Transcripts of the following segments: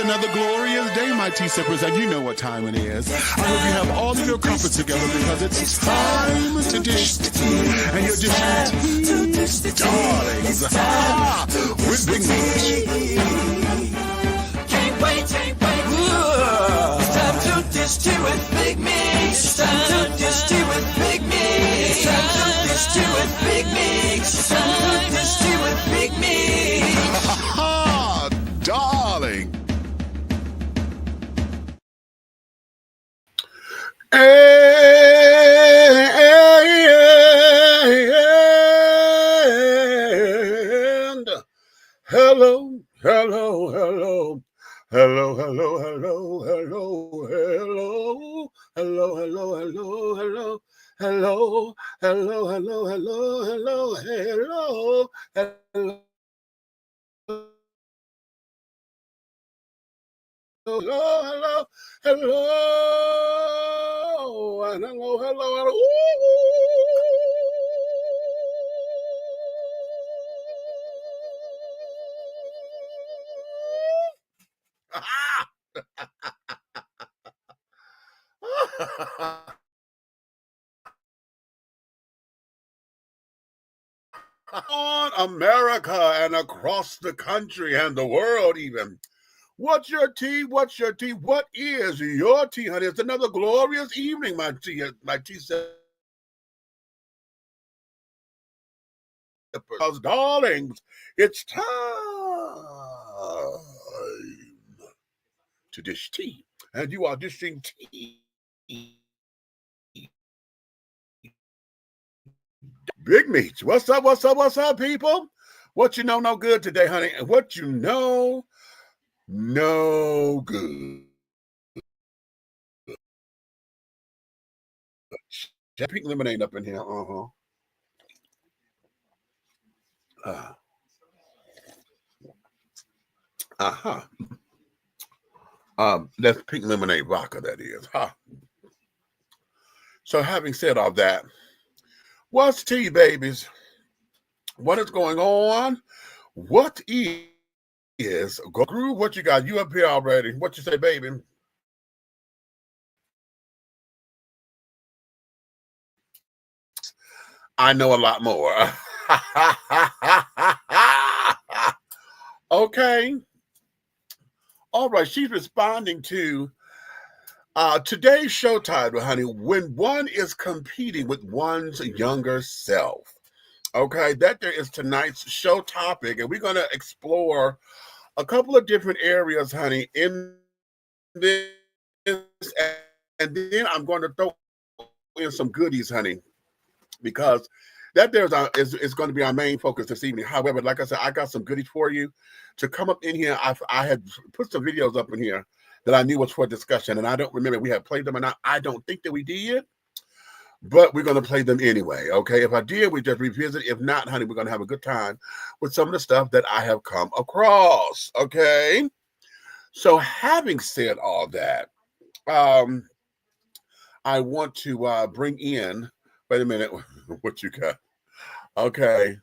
another glorious day, my tea sippers, and you know what time it is. I hope you have all of your comforts together because it's time to dish tea. And you're dishing tea, darlings, with Big Meat. Can't wait. It's time to dish tea with Big Meat. It's time to dish tea with Big Meat. It's time to dish tea with Big Meat. It's time to dish tea with Big Meat. Darling. And hello. Hello. On America and across the country and the world even. What's your tea? What is your tea, honey? It's another glorious evening, my tea sippers, darlings. It's time to dish tea. And you are dishing tea. Big Meats. What's up, people? What you know no good today, honey? And what you know no good. Pink lemonade up in here. That's pink lemonade vodka, that is. So having said all that, what's tea, babies? What is going on? What is Groove? What you got? You up here already? What you say, baby? I know a lot more. Okay. All right. She's responding to today's show title, honey, when one is competing with one's younger self. Okay, that there is tonight's show topic, and we're going to explore a couple of different areas, honey, in this, and then I'm going to throw in some goodies, honey, because that is going to be our main focus this evening. However, like I said, I got some goodies for you to come up in here. I had put some videos up in here that I knew was for discussion, and I don't remember if we had played them or not. I don't think that we did. But we're going to play them anyway, okay? If I did, we just revisit. If not, honey, we're going to have a good time with some of the stuff that I have come across, okay? So having said all that, I want to bring in, wait a minute, what you got? Okay.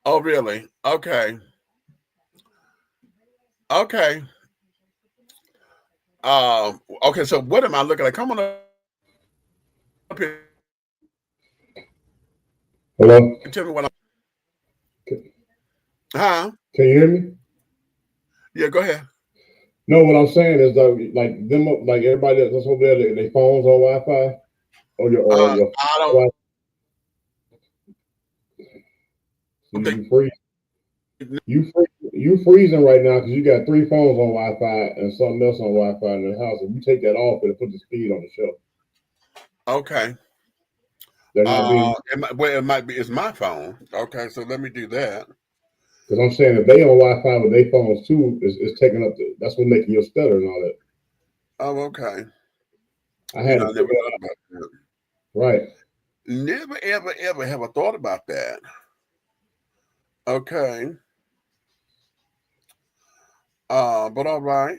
Oh, really? Okay. Okay. Okay, so what am I looking at? Come on up here. Hello? Tell me what I'm... Can you hear me? Yeah, go ahead. No, what I'm saying is like everybody that's over there, their phones on Wi-Fi or your I don't... You freezing right now because you got 3 phones on Wi-Fi and something else on Wi-Fi in the house. If you take that off, it'll put the speed on the show. Okay. It might be. It's my phone. Okay, so let me do that. Because I'm saying if they on Wi-Fi with their phones too, it's taking up. That's what making your stutter and all that. Oh, okay. I had to never thought about that. Right. Never, ever have I thought about that. Okay. But all right.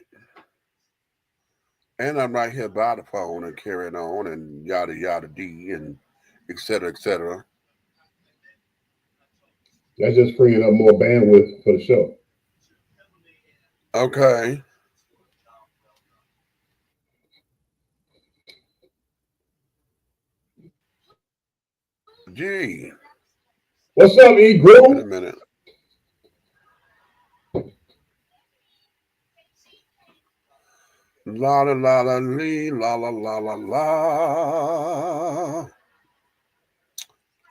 And I'm right here by the phone and carrying on and yada yada d and et cetera, et cetera. That's just freeing up more bandwidth for the show. Okay. Gee. What's up, E. Wait a Groove? minute. La la la la lee, la la la la la.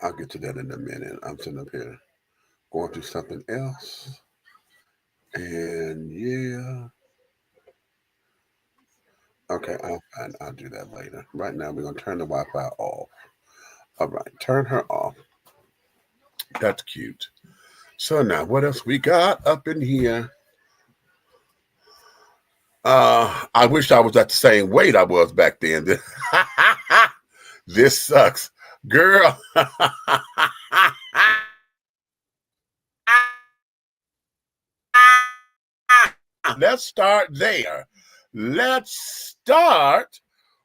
I'll get to that in a minute. I'm sitting up here going through something else. And yeah. Okay, I'll do that later. Right now, we're going to turn the Wi-Fi off. All right, turn her off. That's cute. So now, what else we got up in here? I wish I was at the same weight I was back then. This sucks. Girl. Let's start there. Let's start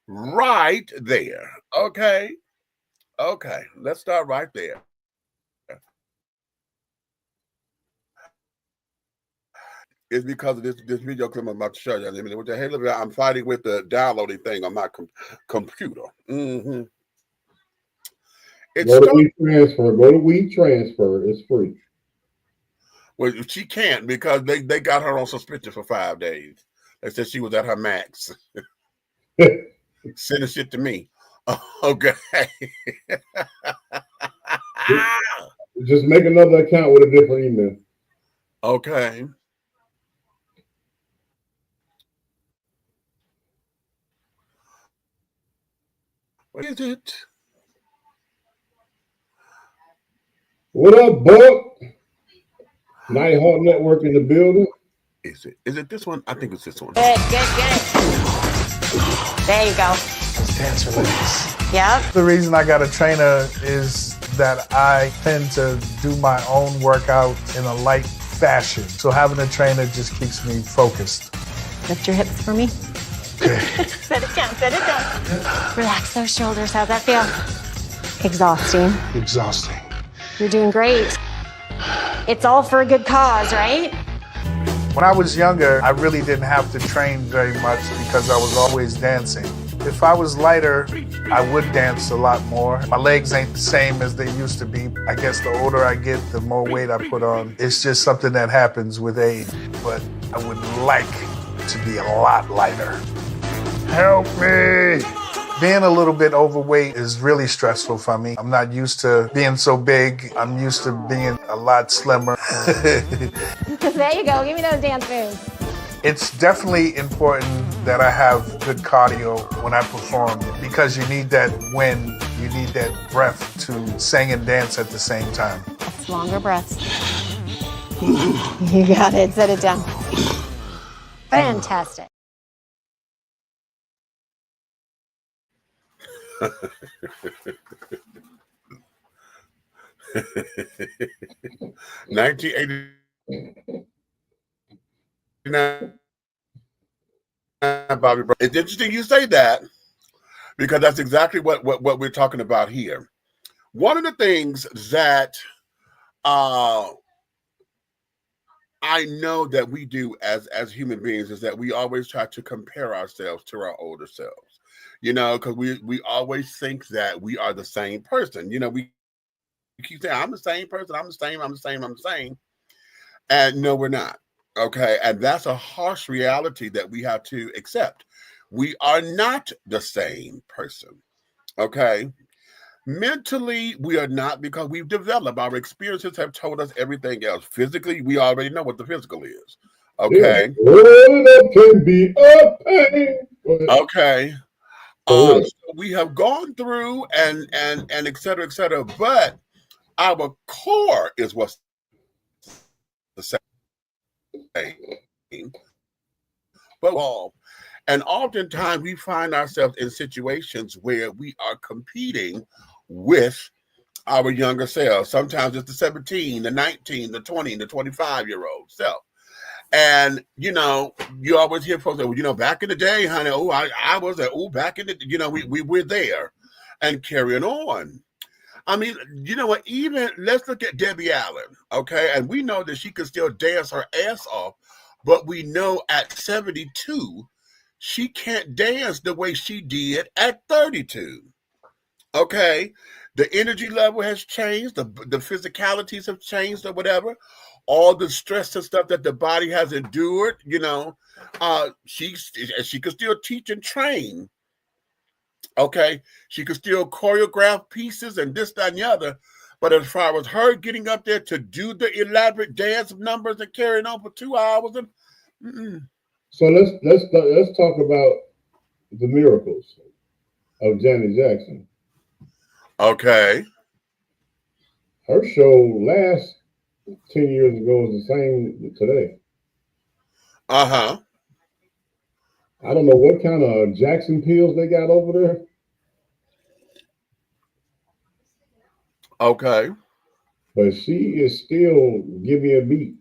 right there. Okay. Okay. Let's start right there. It's because of this video clip I'm about to show you. Hey, look, I'm fighting with the downloading thing on my computer. Mm-hmm. Go to WeTransfer. Go to WeTransfer. It's free. Well, she can't because they got her on suspension for 5 days. They said she was at her max. Send the shit to me. Okay. Just make another account with a different email. Okay. What is it? What up, Buck? Nighthawk Network in the building. Is it this one? I think it's this one. Good. There you go. Dance release. Yep. The reason I got a trainer is that I tend to do my own workout in a light fashion. So having a trainer just keeps me focused. Lift your hips for me. Okay. Set it down. Relax those shoulders. How's that feel? Exhausting. Exhausting. You're doing great. It's all for a good cause, right? When I was younger, I really didn't have to train very much because I was always dancing. If I was lighter, I would dance a lot more. My legs ain't the same as they used to be. I guess the older I get, the more weight I put on. It's just something that happens with age. But I would like to be a lot lighter. Help me! Being a little bit overweight is really stressful for me. I'm not used to being so big. I'm used to being a lot slimmer. There you go. Give me those dance moves. It's definitely important that I have good cardio when I perform because you need that wind, you need that breath to sing and dance at the same time. That's longer breaths. You got it. Set it down. Fantastic. 1989, Bobby Brown. It's interesting you say that because that's exactly what we're talking about here. One of the things that I know that we do as human beings is that we always try to compare ourselves to our older selves. You know, because we always think that we are the same person. You know, we keep saying, I'm the same person, I'm the same. And no, we're not. Okay. And that's a harsh reality that we have to accept. We are not the same person. Okay. Mentally, we are not because we've developed. Our experiences have told us everything else. Physically, we already know what the physical is. Okay. That can be a pain. Okay. So we have gone through and et cetera, but our core is what's the same. But and oftentimes we find ourselves in situations where we are competing with our younger selves. Sometimes it's the 17, the 19, the 20, the 25-year-old self. And, you know, you always hear folks say, well, you know, back in the day, honey, I was back in the, you know, we were there and carrying on. I mean, you know what? Even let's look at Debbie Allen, okay? And we know that she could still dance her ass off, but we know at 72, she can't dance the way she did at 32. Okay, the energy level has changed, the physicalities have changed, or whatever. All the stress and stuff that the body has endured, she could still teach and train. Okay, she could still choreograph pieces and this, that, and the other. But as far as her getting up there to do the elaborate dance numbers and carrying on for 2 hours, and So let's talk about the miracles of Janet Jackson. okay, Her show last 10 years ago is the same today. uh-huh, I don't know what kind of Jackson pills they got over there. okay. But she is still giving a beat.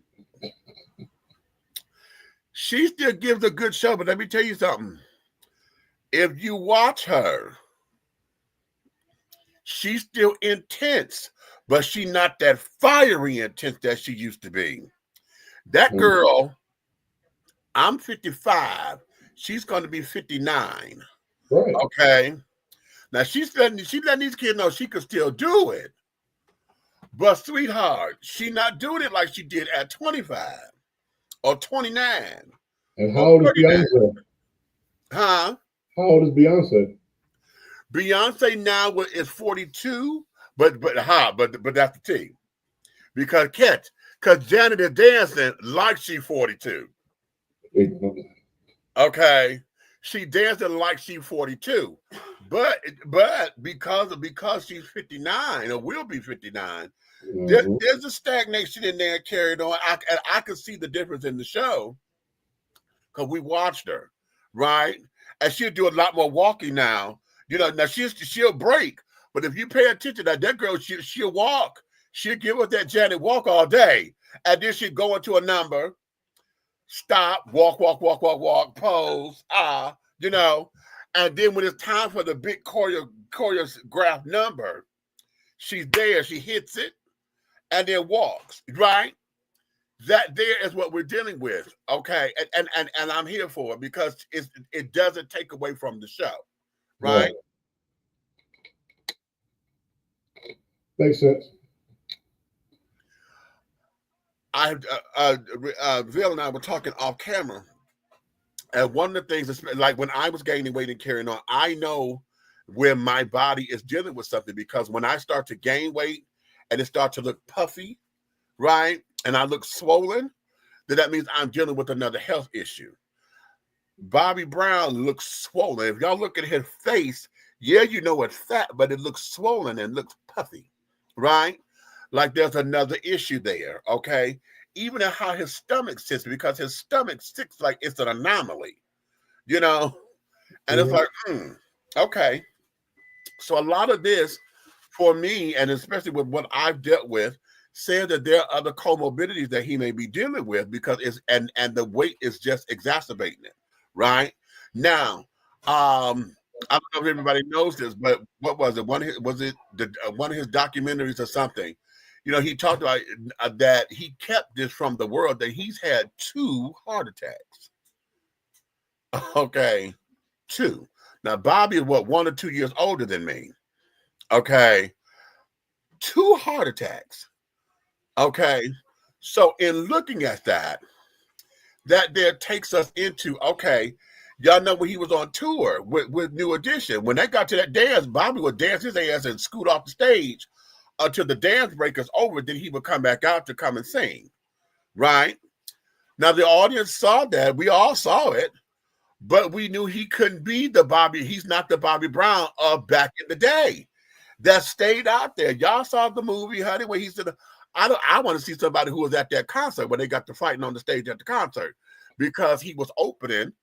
She still gives a good show, but let me tell you something. If you watch her, she's still intense, but she's not that fiery intense that she used to be. That girl, I'm 55. She's going to be 59. Right. Okay. Now she's letting these kids know she could still do it. But sweetheart, she's not doing it like she did at 25 or 29. And how old is Beyonce? Huh? How old is Beyonce? Beyonce now is 42, but that's the thing. Because Janet is dancing like she's 42. Okay. She dancing like she's 42. But because she's 59 or will be 59, there's a stagnation in there carried on. I could see the difference in the show because we watched her, right? And she'll do a lot more walking now. Now she'll break, but if you pay attention to that girl, she'll walk. She'll give us that Janet walk all day, and then she'll go into a number, stop, walk, pose, and then when it's time for the big choreographed number, she's there, she hits it, and then walks, right? That there is what we're dealing with, okay? And I'm here for it because it doesn't take away from the show, right? Makes sense. Ville and I were talking off camera, and one of the things, like when I was gaining weight and carrying on, I know where my body is dealing with something because when I start to gain weight and it starts to look puffy, right, and I look swollen, then that means I'm dealing with another health issue. Bobby Brown looks swollen. If y'all look at his face, yeah, you know it's fat, but it looks swollen and looks puffy, right? Like there's another issue there, okay? Even in how his stomach sits, because his stomach sits like it's an anomaly, and it's like, okay. So a lot of this, for me, and especially with what I've dealt with, said that there are other comorbidities that he may be dealing with because and the weight is just exacerbating it, right? Now, I don't know if everybody knows this, but what was it? One of his documentaries or something? He talked about that he kept this from the world, that he's had 2 heart attacks. Okay, 2. Now, Bobby is 1 or 2 years older than me. Okay, 2 heart attacks. Okay, so in looking at that there takes us into, okay, y'all know when he was on tour with New Edition, when they got to that dance, Bobby would dance his ass and scoot off the stage until the dance break is over, then he would come back out to come and sing, right? Now, the audience saw that. We all saw it, but we knew he couldn't be he's not the Bobby Brown of back in the day that stayed out there. Y'all saw the movie, honey, where he said, I want to see somebody who was at that concert when they got to fighting on the stage at the concert, because he was opening,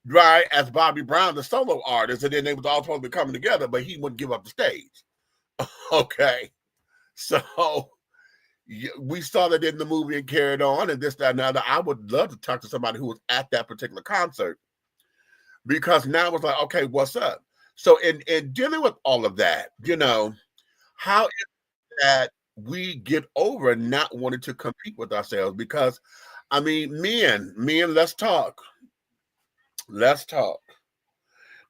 right, as Bobby Brown, the solo artist, and then they was all supposed to be coming together, but he wouldn't give up the stage. Okay. So we saw that in the movie and carried on and this, that, and that. I would love to talk to somebody who was at that particular concert, because now it's like, okay, what's up? So in dealing with all of that, How is that we get over not wanting to compete with ourselves? Because, I mean, men, let's talk. Let's talk.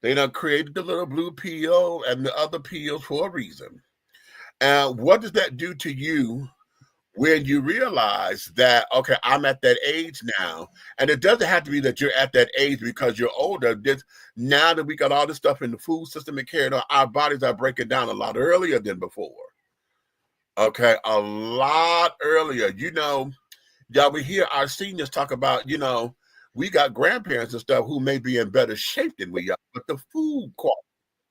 They done created the little blue pill and the other pills for a reason. And what does that do to you when you realize that, okay, I'm at that age now? And it doesn't have to be that you're at that age because you're older. Now that we got all this stuff in the food system and carried on, our bodies are breaking down a lot earlier than before. Okay, a lot earlier. Y'all, we hear our seniors talk about, we got grandparents and stuff who may be in better shape than we are, but the food quality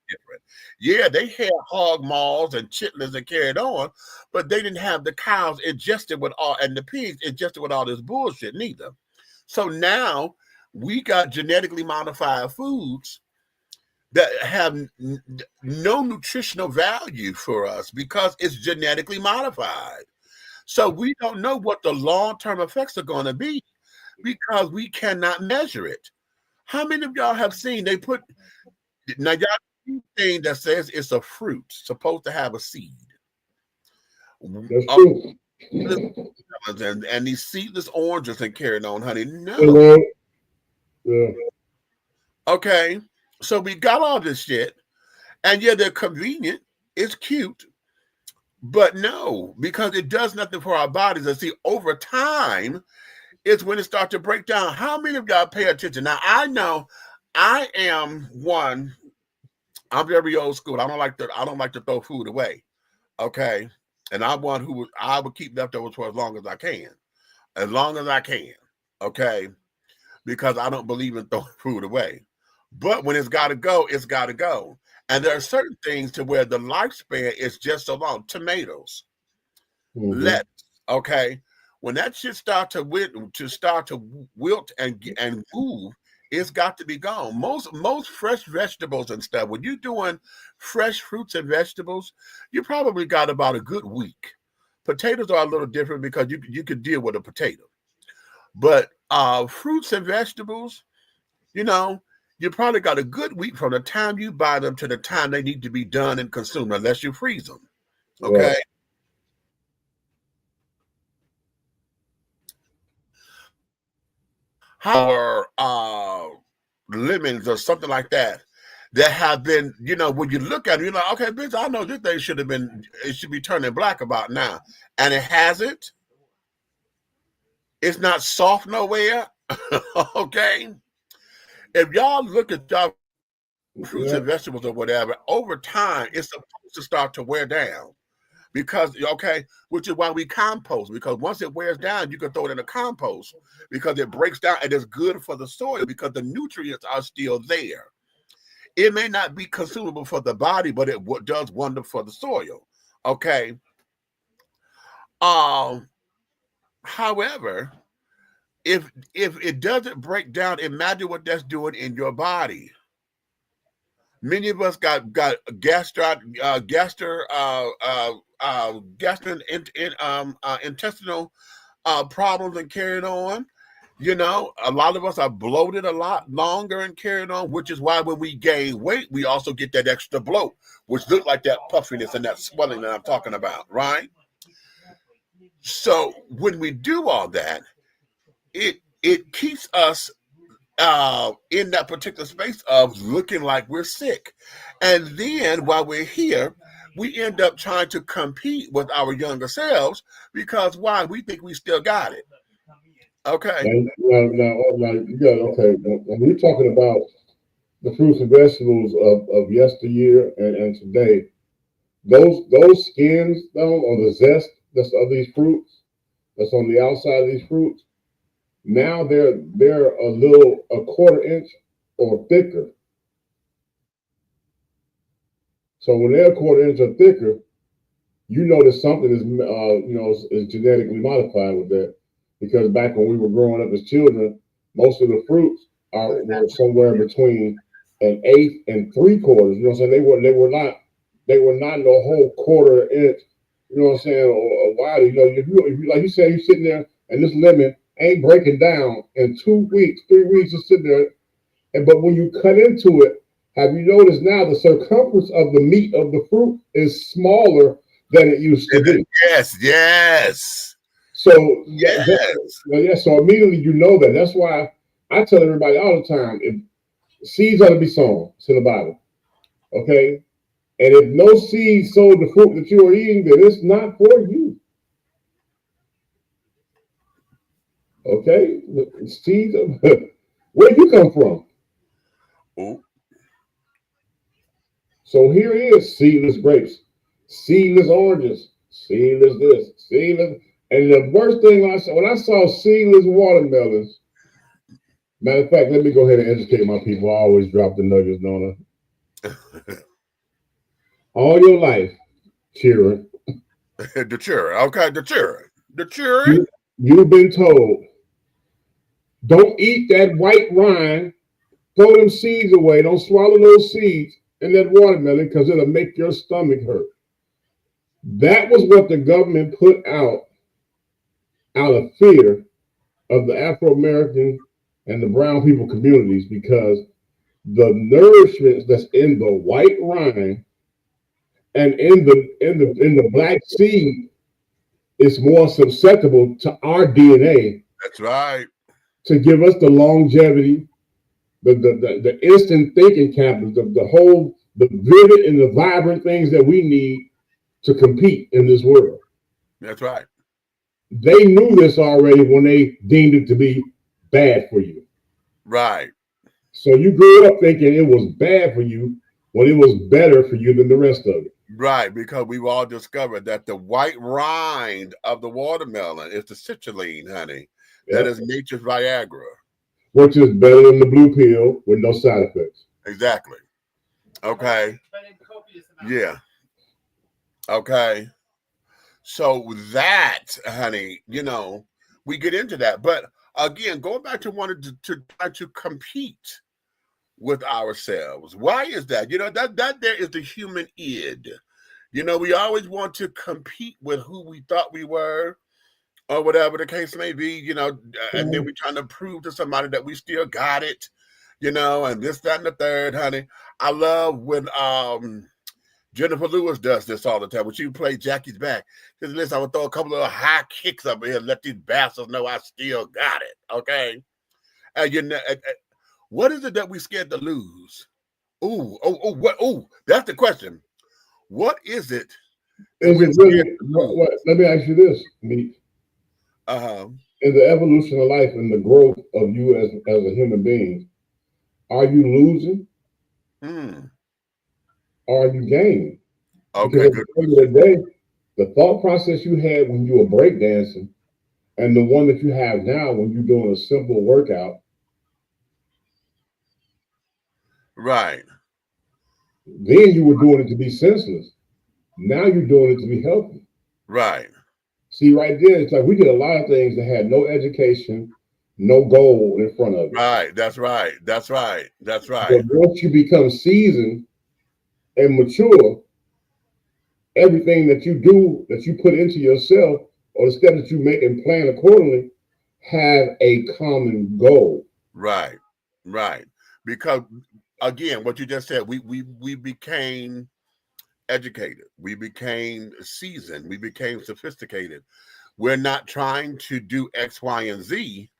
is different. Yeah, they had hog maws and chitlins and carried on, but they didn't have the cows ingested with all, and the pigs ingested with all this bullshit neither. So now we got genetically modified foods that have no nutritional value for us because it's genetically modified. So we don't know what the long-term effects are going to be because we cannot measure it. How many of y'all have seen now y'all see thing that says it's a fruit supposed to have a seed? That's true. And these seedless oranges and carrying on, honey. No. Yeah. Okay. So we got all this shit, and yeah, they're convenient. It's cute. But no, because it does nothing for our bodies. And see, over time is when it starts to break down. How many of y'all pay attention? Now, I know I am one. I'm very old school. I don't like to throw food away. Okay. And I'm one I would keep leftovers for as long as I can. As long as I can. Okay. Because I don't believe in throwing food away. But when it's gotta go, it's gotta go. And there are certain things to where the lifespan is just so long. Tomatoes, lettuce, okay. When that shit start to wilt and move, it's got to be gone. Most fresh vegetables and stuff. When you're doing fresh fruits and vegetables, you probably got about a good week. Potatoes are a little different because you could deal with a potato, but fruits and vegetables, you probably got a good week from the time you buy them to the time they need to be done and consumed, unless you freeze them. Okay. Right. Or lemons or something like that have been, when you look at it, you're like, okay, bitch, I know this thing should be turning black about now. And it hasn't. It's not soft nowhere. Okay. If y'all look at y'all fruits and vegetables or whatever, over time, it's supposed to start to wear down which is why we compost, because once it wears down, you can throw it in a compost because it breaks down and it's good for the soil because the nutrients are still there. It may not be consumable for the body, but it does wonder for the soil. Okay. However, if it doesn't break down, imagine what that's doing in your body. Many of us got gastrointestinal problems and carrying on. A lot of us are bloated a lot longer and carrying on, which is why when we gain weight, we also get that extra bloat, which looks like that puffiness and that swelling that I'm talking about, right? So when we do all that, it keeps us in that particular space of looking like we're sick. And then while we're here, we end up trying to compete with our younger selves because why? We think we still got it. Okay. Now, okay. When we're talking about the fruits and vegetables of yesteryear and today, those skins though, or the zest that's of these fruits, that's on the outside of these fruits, now they're a quarter inch or thicker. So when they're a quarter inch or thicker, that something is genetically modified with that. Because back when we were growing up as children, most of the fruits were somewhere between an eighth and 3/4. You know what I'm saying? They were not no whole quarter inch. You know what I'm saying? Or wider. If you like you said, you're sitting there and this lemon ain't breaking down in 2 weeks, 3 weeks, just sitting there. But when you cut into it, have you noticed now the circumference of the meat of the fruit is smaller than it used to be. Yes. So Yes. so immediately you know that. That's why I tell everybody all the time: if seeds ought to be sown, it's in the Bible. Okay, and if no seed sowed the fruit that you are eating, then it's not for you. Okay, seeds. Where you come from? Ooh. So here it is: seedless grapes, seedless oranges, seedless this, seedless. And the worst thing when I saw seedless watermelons. Matter of fact, let me go ahead and educate my people. I always drop the nuggets, don't I? All your life, children. The children. Okay, the children. The children. You've been told, don't eat that white rind, throw them seeds away, don't swallow those seeds in that watermelon because it'll make your stomach hurt. That was what the government put out of fear of the Afro-American and the brown people communities, because the nourishment that's in the white rind and in the black seed is more susceptible to our DNA. That's right. To give us the longevity, the instant thinking capacity, the vivid and the vibrant things that we need to compete in this world. That's right. They knew this already when they deemed it to be bad for you. Right. So you grew up thinking it was bad for you when it was better for you than the rest of it. Right, because we've all discovered that the white rind of the watermelon is the citrulline, honey. That is nature's Viagra. Which is better than the blue pill with no side effects. Exactly. Okay. Yeah. Okay. So that, honey, we get into that. But again, going back to wanting to try to compete with ourselves. Why is that? That there is the human id. We always want to compete with who we thought we were, or whatever the case may be, and then we're trying to prove to somebody that we still got it, and this, that, and the third, honey. I love when Jennifer Lewis does this all the time. When she plays Jackie's back, because listen, I would throw a couple of high kicks up here and let these bastards know I still got it, okay? And what is it that we scared to lose? That's the question. What is it? Is it really? Let me ask you this, Meek. In the evolution of life and the growth of you as a human being, are you losing? Or are you gaining? Okay, because at the end of the day, the thought process you had when you were breakdancing and the one that you have now when you're doing a simple workout. Right. Then you were doing it to be senseless. Now you're doing it to be healthy. Right. See, right there, it's like we did a lot of things that had no education, no goal in front of it. Right. That's right. That's right. That's right. But once you become seasoned and mature, everything that you do, that you put into yourself, or the steps that you make and plan accordingly, have a common goal. Right. Right. Because again, what you just said, we became educated, we became seasoned, we became sophisticated. We're not trying to do X, Y, and Z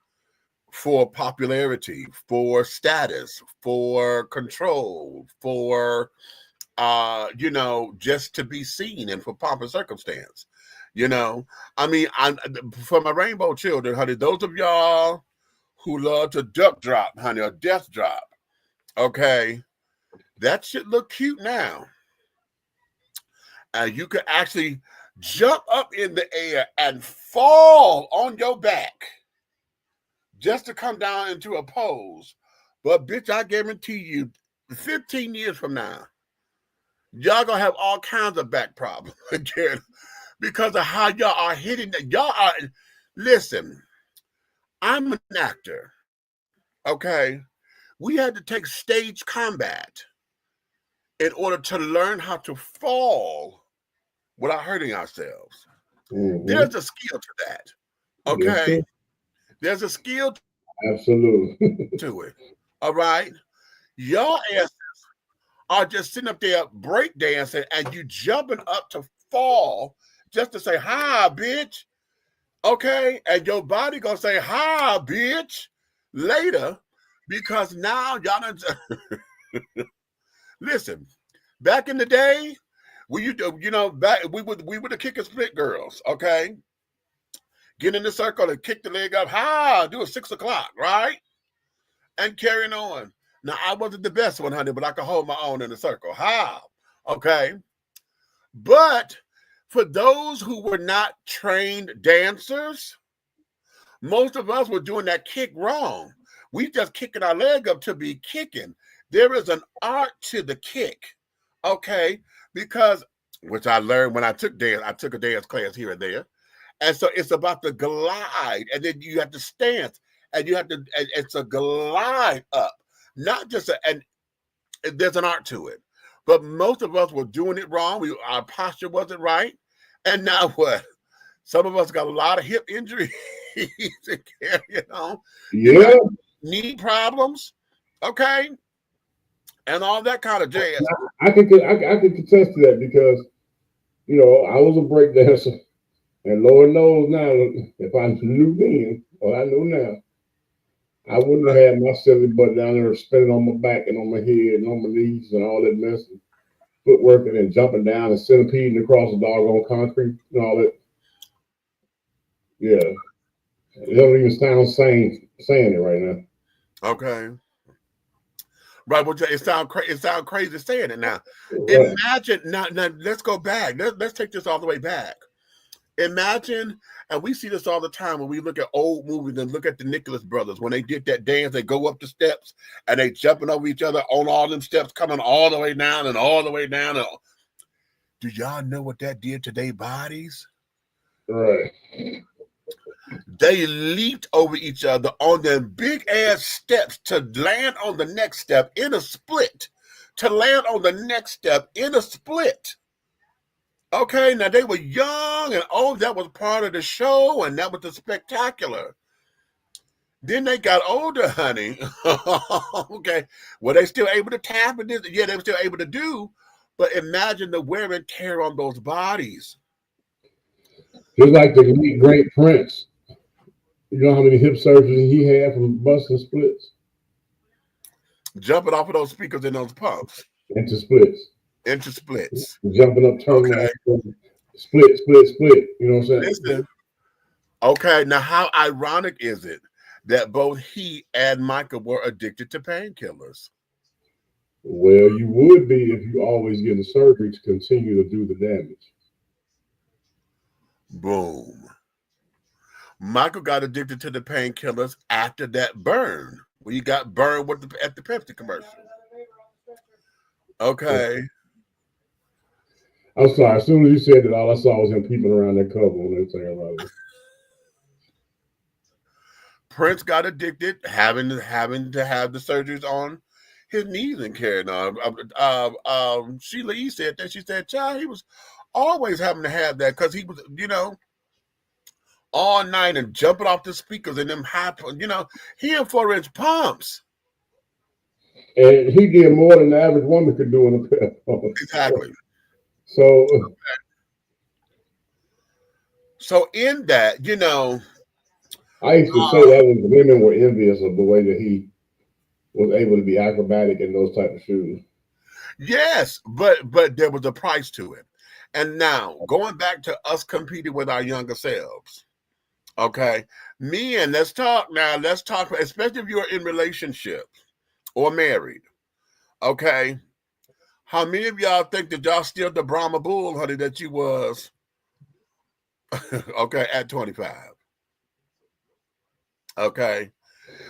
for popularity, for status, for control, for just to be seen and for pomp and circumstance. I mean, for my rainbow children, honey, those of y'all who love to duck drop, honey, or death drop, okay, that should look cute now. And you could actually jump up in the air and fall on your back just to come down into a pose. But bitch, I guarantee you, 15 years from now, y'all gonna have all kinds of back problems again because of how y'all are hitting. Listen, I'm an actor, okay? We had to take stage combat in order to learn how to fall without hurting ourselves. There's a skill to that, okay? Yes, there's a skill absolutely to it, all right? Y'all asses are just sitting up there breakdancing and you jumping up to fall just to say, hi, bitch. Okay? And your body gonna say, hi, bitch, later, because now y'all done listen, back in the day, we were the kick and split girls, okay? Get in the circle and kick the leg up, do a 6 o'clock, right? And carrying on. Now, I wasn't the best one, honey, but I could hold my own in the circle. Okay? But for those who were not trained dancers, most of us were doing that kick wrong. We just kicking our leg up to be kicking. There is an art to the kick, okay? Because, which I learned when I took dance, I took a dance class here and there. And so it's about the glide, and then you have to stance, and it's a glide up, not just and there's an art to it. But most of us were doing it wrong. Our posture wasn't right. And now what? Some of us got a lot of hip injuries to carry on. Yeah. Knee problems, okay? And all that kind of jazz. I could contest to that because, I was a break dancer. And Lord knows now, if I knew then, or I know now, I wouldn't have had my silly butt down there spinning on my back and on my head and on my knees and all that mess and footwork and then jumping down and centipeding across the doggone concrete and all that. Yeah. It doesn't even sound sane saying it right now. Okay. Right, well, it sounds crazy saying it now. Right. Imagine, now let's go back. Let's take this all the way back. Imagine, and we see this all the time when we look at old movies and look at the Nicholas brothers. When they did that dance, they go up the steps and they jumping over each other on all them steps, coming all the way down and all the way down. Do y'all know what that did to their bodies? Right. They leaped over each other on them big ass steps to land on the next step in a split. To land on the next step in a split. Okay, now they were young and that was part of the show and that was the spectacular. Then they got older, honey. Okay, were they still able to tap in this? Yeah, they were still able to do, but imagine the wear and tear on those bodies. Just like the great Prince. You know how many hip surgeries he had from busting splits? Jumping off of those speakers in those pumps. Into splits. Jumping up, turning okay. Split. You know what I'm saying? Listen. Okay, now how ironic is it that both he and Michael were addicted to painkillers? Well, you would be if you always get the surgery to continue to do the damage. Boom. Michael got addicted to the painkillers after that burn. When he got burned at the Pepsi commercial. Okay. I'm sorry. As soon as you said that, all I saw was him peeping around that cover when they were saying about it. Prince got addicted, having to have the surgeries on his knees and carrying on. Sheila E. said that. She said, child, he was always having to have that because he was, all night and jumping off the speakers and them high, he in 4-inch pumps. And he did more than the average woman could do in a pair of pumps. Exactly. So in that, I used to say that when the women were envious of the way that he was able to be acrobatic in those type of shoes. Yes, but there was a price to it. And now, going back to us competing with our younger selves, okay? Let's talk, especially if you're in relationships or married, okay? How many of y'all think that y'all still the Brahma bull, honey, that you was, okay, at 25? Okay?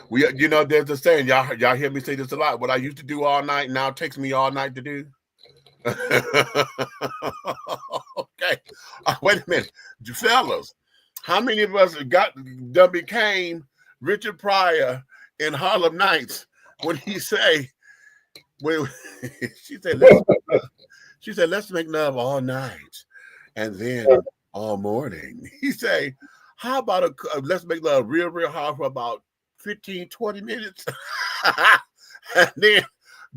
There's a saying, y'all hear me say this a lot. What I used to do all night now takes me all night to do. Okay. Wait a minute. Fellas, how many of us became Richard Pryor in Harlem Nights when he say, she said, let's make love all night and then all morning. He say, how about let's make love real, real hard for about 15, 20 minutes and then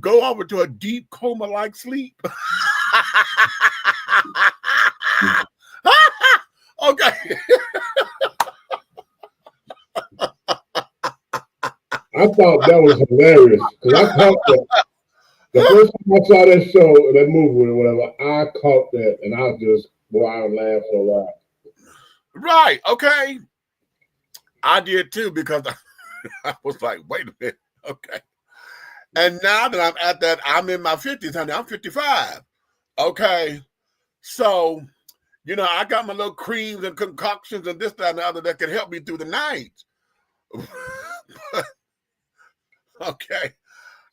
go over to a deep coma-like sleep. Okay. I thought that was hilarious because I caught that. The first time I saw that show, that movie or whatever, I caught that and I just, boy, I laughed so loud. Right. Okay. I did too because I was like, wait a minute. Okay. And now that I'm at that, I'm in my 50s, honey. I'm 55. Okay. So, you know, I got my little creams and concoctions and this, that, and the other that can help me through the night. Okay.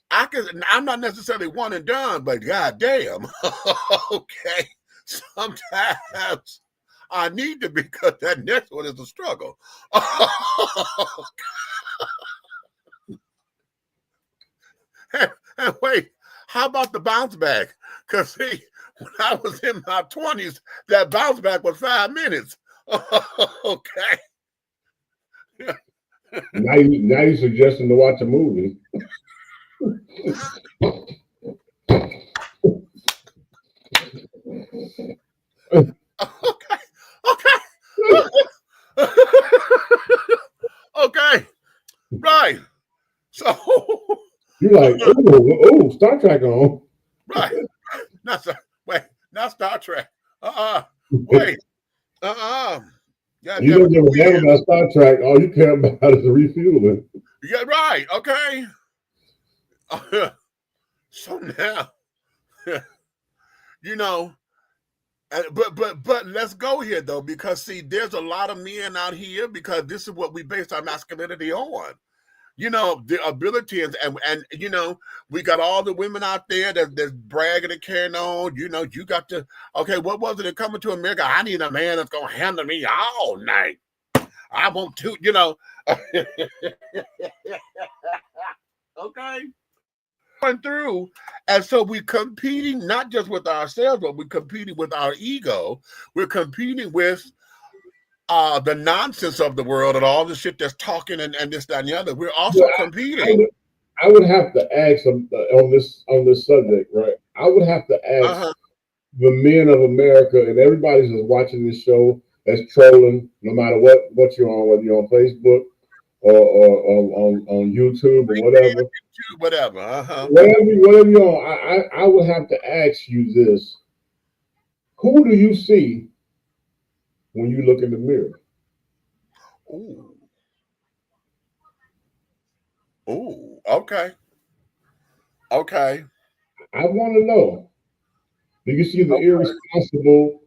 I'm not necessarily one and done, but goddamn. Okay. Sometimes I need to, because that next one is a struggle. And wait, how about the bounce back? Because see, when I was in my 20s, that bounce back was 5 minutes. Okay. Now you're suggesting to watch a movie. Okay. Okay. Right. So you're like, oh, Star Trek on. Right. Not Star Trek. Wait. You don't give a damn about Star Trek. All you care about is the refueling. Yeah, right. Okay. So now, you know, but let's go here though, because see, there's a lot of men out here because this is what we base our masculinity on. You know, the ability and you know, we got all the women out there that's bragging and carrying on. You know, you got to, okay, what was it in Coming to America? I need a man that's gonna handle me all night. I want to, you know. Okay. Going through, and so we're competing not just with ourselves, but we're competing with our ego. We're competing with the nonsense of the world and all the shit that's talking and this, that, and the other. We're also competing. I would have to ask on this subject, right? I would have to ask the men of America and everybody that's watching this show that's trolling, no matter what you're on, whether you're on Facebook or on YouTube or whatever. Whatever you're on. I would have to ask you this: who do you see when you look in the mirror? Ooh. Okay. Okay. I want to know. Do you see the irresponsible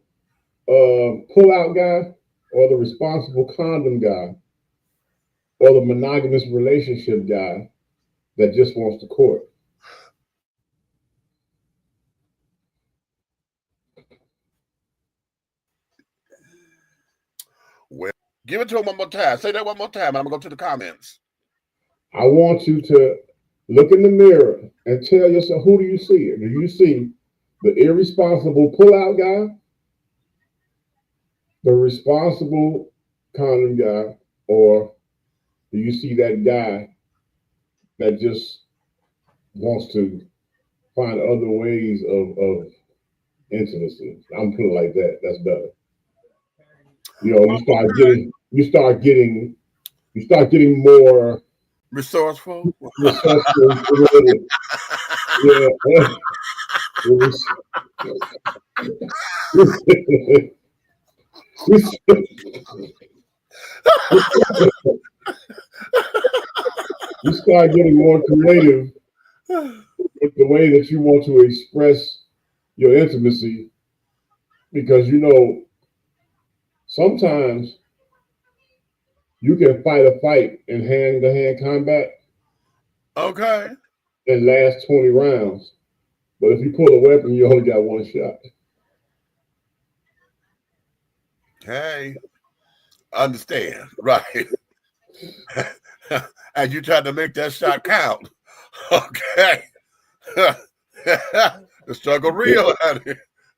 pull-out guy, or the responsible condom guy, or the monogamous relationship guy that just wants to court? Well, give it to him one more time. Say that one more time. I'm gonna go to the comments. I want you to look in the mirror and tell yourself, who do you see? Do you see the irresponsible pull-out guy, the responsible condom guy, or do you see that guy that just wants to find other ways of intimacy? I'm putting it like that. That's better. You know, you start getting more resourceful. Yeah. You start getting more creative with the way that you want to express your intimacy, because you know sometimes you can fight a fight in hand-to-hand combat, okay, and last 20 rounds, but if you pull a weapon, you only got one shot. Hey, understand, right? And you tried to make that shot count. Okay. The struggle real, honey.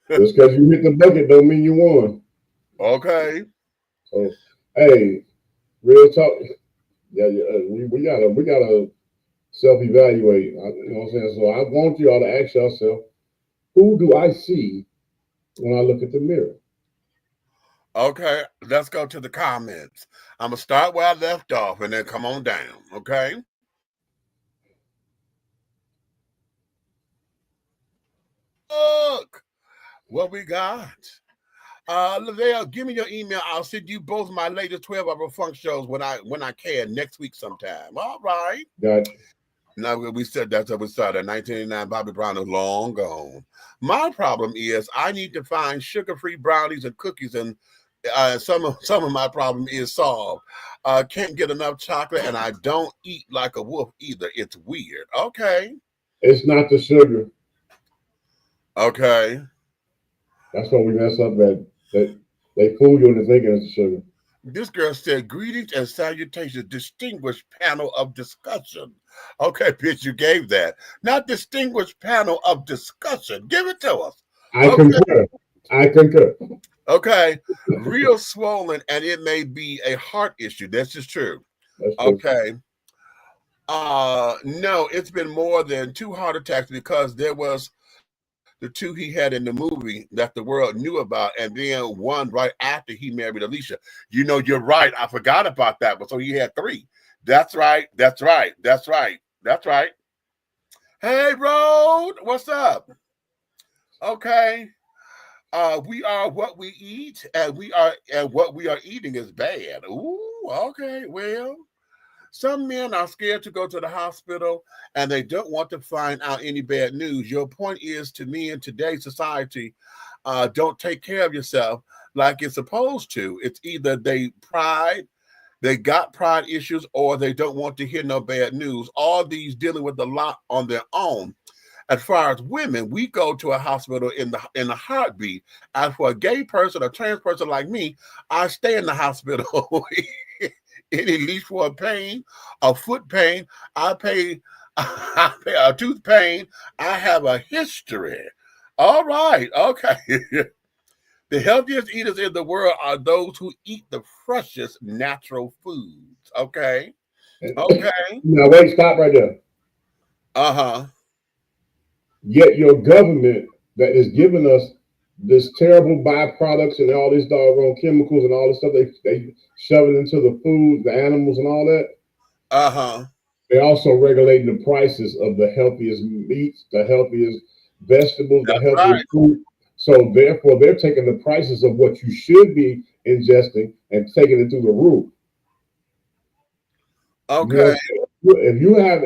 Just because you hit the bucket don't mean you won. Okay. So, hey, real talk. Yeah, we gotta self-evaluate. You know what I'm saying? So I want you all to ask yourself, who do I see when I look at the mirror? Okay, let's go to the comments. I'm gonna start where I left off and then come on down. Okay. Look what we got. Lavelle, give me your email. I'll send you both my latest 12-hour funk shows when I can next week sometime. All right. Gotcha. Now we said that's what we started. 1989, Bobby Brown is long gone. My problem is I need to find sugar-free brownies and cookies, and some of my problem is solved. Can't get enough chocolate, and I don't eat like a wolf either. It's weird. Okay. It's not the sugar. Okay. That's why we mess up that they fool you into thinking it's the sugar. This girl said, greetings and salutations, distinguished panel of discussion. Okay, bitch, you gave that. Not distinguished panel of discussion. Give it to us. I concur. I concur. Okay. Real swollen, and it may be a heart issue. That's just true. That's true. Okay. No, it's been more than 2 heart attacks because there was the 2 he had in the movie that the world knew about, and then one right after he married Alicia. You know, you're right. I forgot about that one. So he had 3. That's right. That's right. That's right. That's right. Hey, Road, what's up? Okay. We are what we eat, and what we are eating is bad. Ooh, okay. Well, some men are scared to go to the hospital and they don't want to find out any bad news. Your point is to me in today's society, don't take care of yourself like it's supposed to. It's either they got pride issues, or they don't want to hear no bad news. All these dealing with a lot on their own. As far as women, we go to a hospital in a heartbeat. As for a gay person, a trans person like me, I stay in the hospital. Any least for a pain, a foot pain, I pay a tooth pain. I have a history. All right, okay. The healthiest eaters in the world are those who eat the freshest natural foods. Okay. Okay. Now wait, stop right there. Uh-huh. Yet your government that is giving us this terrible byproducts and all these doggone chemicals and all this stuff they shove it into the food, the animals and all that. Uh-huh. They're also regulating the prices of the healthiest meats, the healthiest vegetables, the healthiest food. So therefore, they're taking the prices of what you should be ingesting and taking it through the roof. Okay. If you have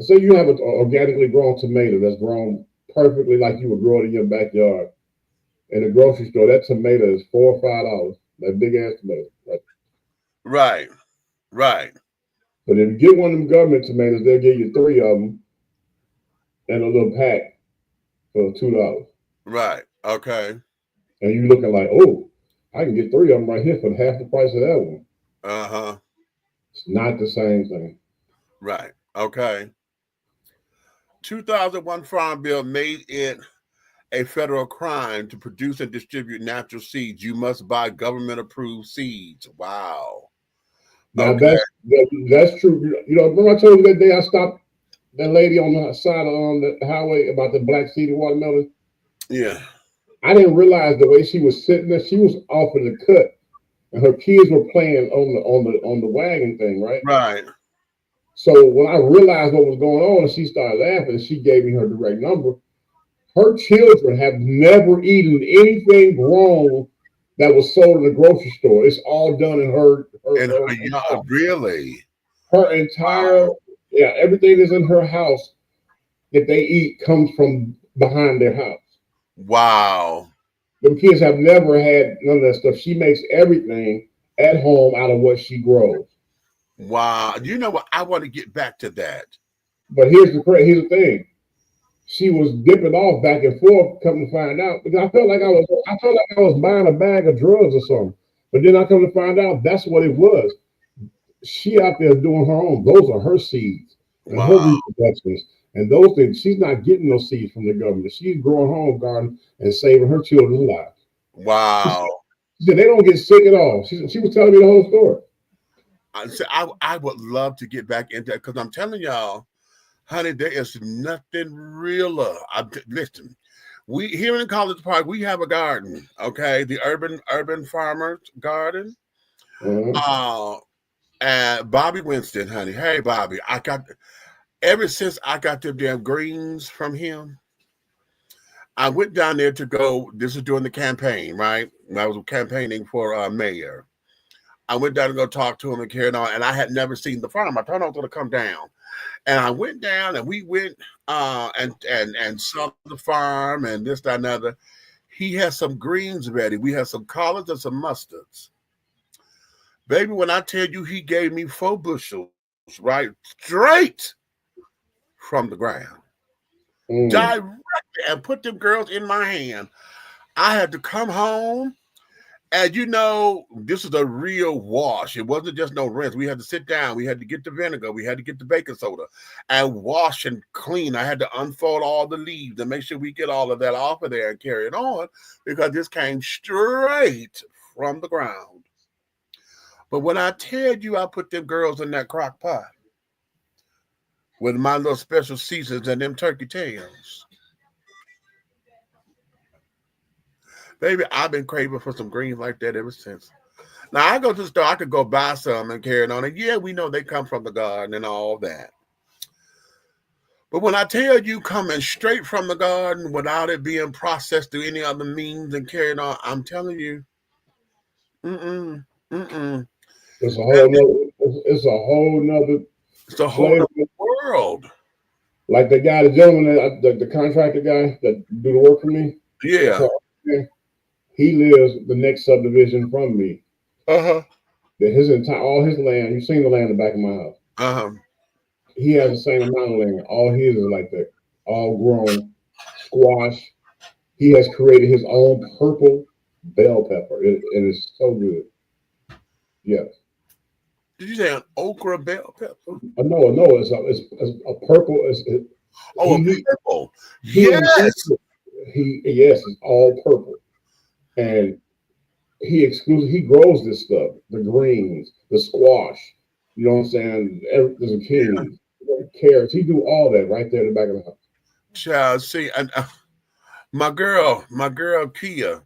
say you have an organically grown tomato that's grown perfectly like you would grow it in your backyard, in a grocery store, that tomato is $4 or $5. That big ass tomato. Right. Right. But if you get one of them government tomatoes, they'll give you 3 of them in a little pack for $2. Right. Okay. And you looking like, oh, I can get 3 of them right here for half the price of that one. Uh-huh. It's not the same thing. Right. Okay. 2001 Farm Bill made it a federal crime to produce and distribute natural seeds. You must buy government-approved seeds. Wow. Now okay. that's true. You know, remember I told you that day I stopped that lady on the side of the highway about the black seeded watermelon? Yeah. I didn't realize the way she was sitting there. She was off in the cut, and her kids were playing on the wagon thing, right? Right. So when I realized what was going on, and she started laughing, and she gave me her direct number. Her children have never eaten anything grown that was sold in the grocery store. It's all done in her really? Her entire everything that's in her house that they eat comes from behind their house. Wow. Them kids have never had none of that stuff. She makes everything at home out of what she grows. Wow. You know what? I want to get back to that. But here's the thing. She was dipping off back and forth, come to find out, because I felt like I was buying a bag of drugs or something. But then I come to find out that's what it was. She out there doing her own. Those are her seeds and her reproductions. And those things, she's not getting those seeds from the government. She's growing her own garden and saving her children's lives. Wow. She said they don't get sick at all. She was telling me the whole story. I would love to get back into it because I'm telling y'all, honey, there is nothing realer. Listen, We here in College Park, we have a garden, okay? The urban farmer's garden. Uh-huh. Uh and Bobby Winston, honey. Hey Bobby, I got ever since I got them damn greens from him, I went down there to go. This is during the campaign, right? When I was campaigning for mayor. I went down to go talk to him and carry on, and I had never seen the farm. I thought I was going to come down, and I went down, and we went and saw the farm and this, that, and other. He has some greens ready. We have some collards and some mustards. Baby, when I tell you he gave me 4 bushels, right, straight from the ground, directly, and put them girls in my hand. I had to come home. And you know, this is a real wash. It wasn't just no rinse. We had to sit down. We had to get the vinegar. We had to get the baking soda and wash and clean. I had to unfold all the leaves and make sure we get all of that off of there and carry it on because this came straight from the ground. But when I tell you I put them girls in that crock pot with my little special seasons and them turkey tails, baby, I've been craving for some greens like that ever since. Now, I go to the store, I could go buy some and carry it on. And yeah, we know they come from the garden and all that. But when I tell you coming straight from the garden without it being processed through any other means and carried on, I'm telling you, It's a whole nother. It's a whole nother. It's a whole other world. Like the guy, the gentleman, the contractor guy that do the work for me. Yeah. So, he lives the next subdivision from me. All his land. You've seen the land in the back of my house. He has the same amount of land. All his is like that, all grown squash. He has created his own purple bell pepper. It is so good. Yes. Did you say an okra bell pepper? No, it's a purple. Purple. Yes. Yes, it's all purple. And he grows this stuff, the greens, the squash, you know what I'm saying? There's a king, carrots. He do all that right there in the back of the house. Child, see, and my girl Kia,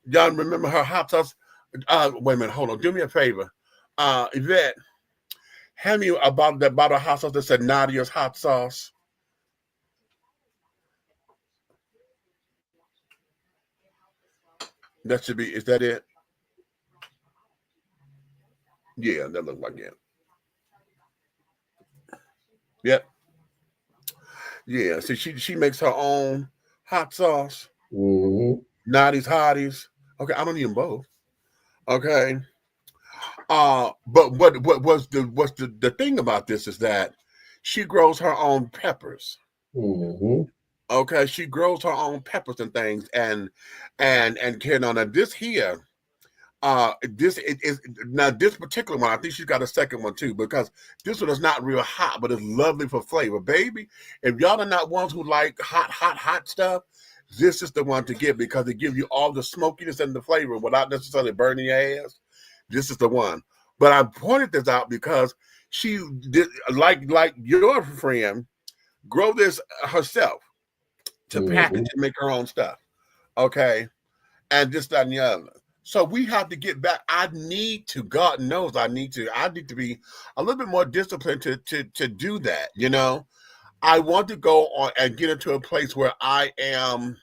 y'all remember her hot sauce? Wait a minute, hold on. Do me a favor. Yvette, hand me about that bottle of hot sauce that said Nadia's hot sauce. That should be, is that it? Yeah, that looks like it. Yep. Yeah, see, she makes her own hot sauce. Nadi's hotties. Okay, I don't need them both. Okay. But what's the thing about this is that she grows her own peppers. Okay, she grows her own peppers and things, and carrying on. And this here, this is now this particular one. I think she's got a second one too, because this one is not real hot, but it's lovely for flavor, baby. If y'all are not ones who like hot stuff, this is the one to get because it gives you all the smokiness and the flavor without necessarily burning your ass. This is the one. But I pointed this out because she did, like your friend, grow this herself to package and make her own stuff. Okay. And this, that, and the other. So we have to get back. I need to, God knows I need to be a little bit more disciplined to do that. You know, I want to go on and get into a place where I am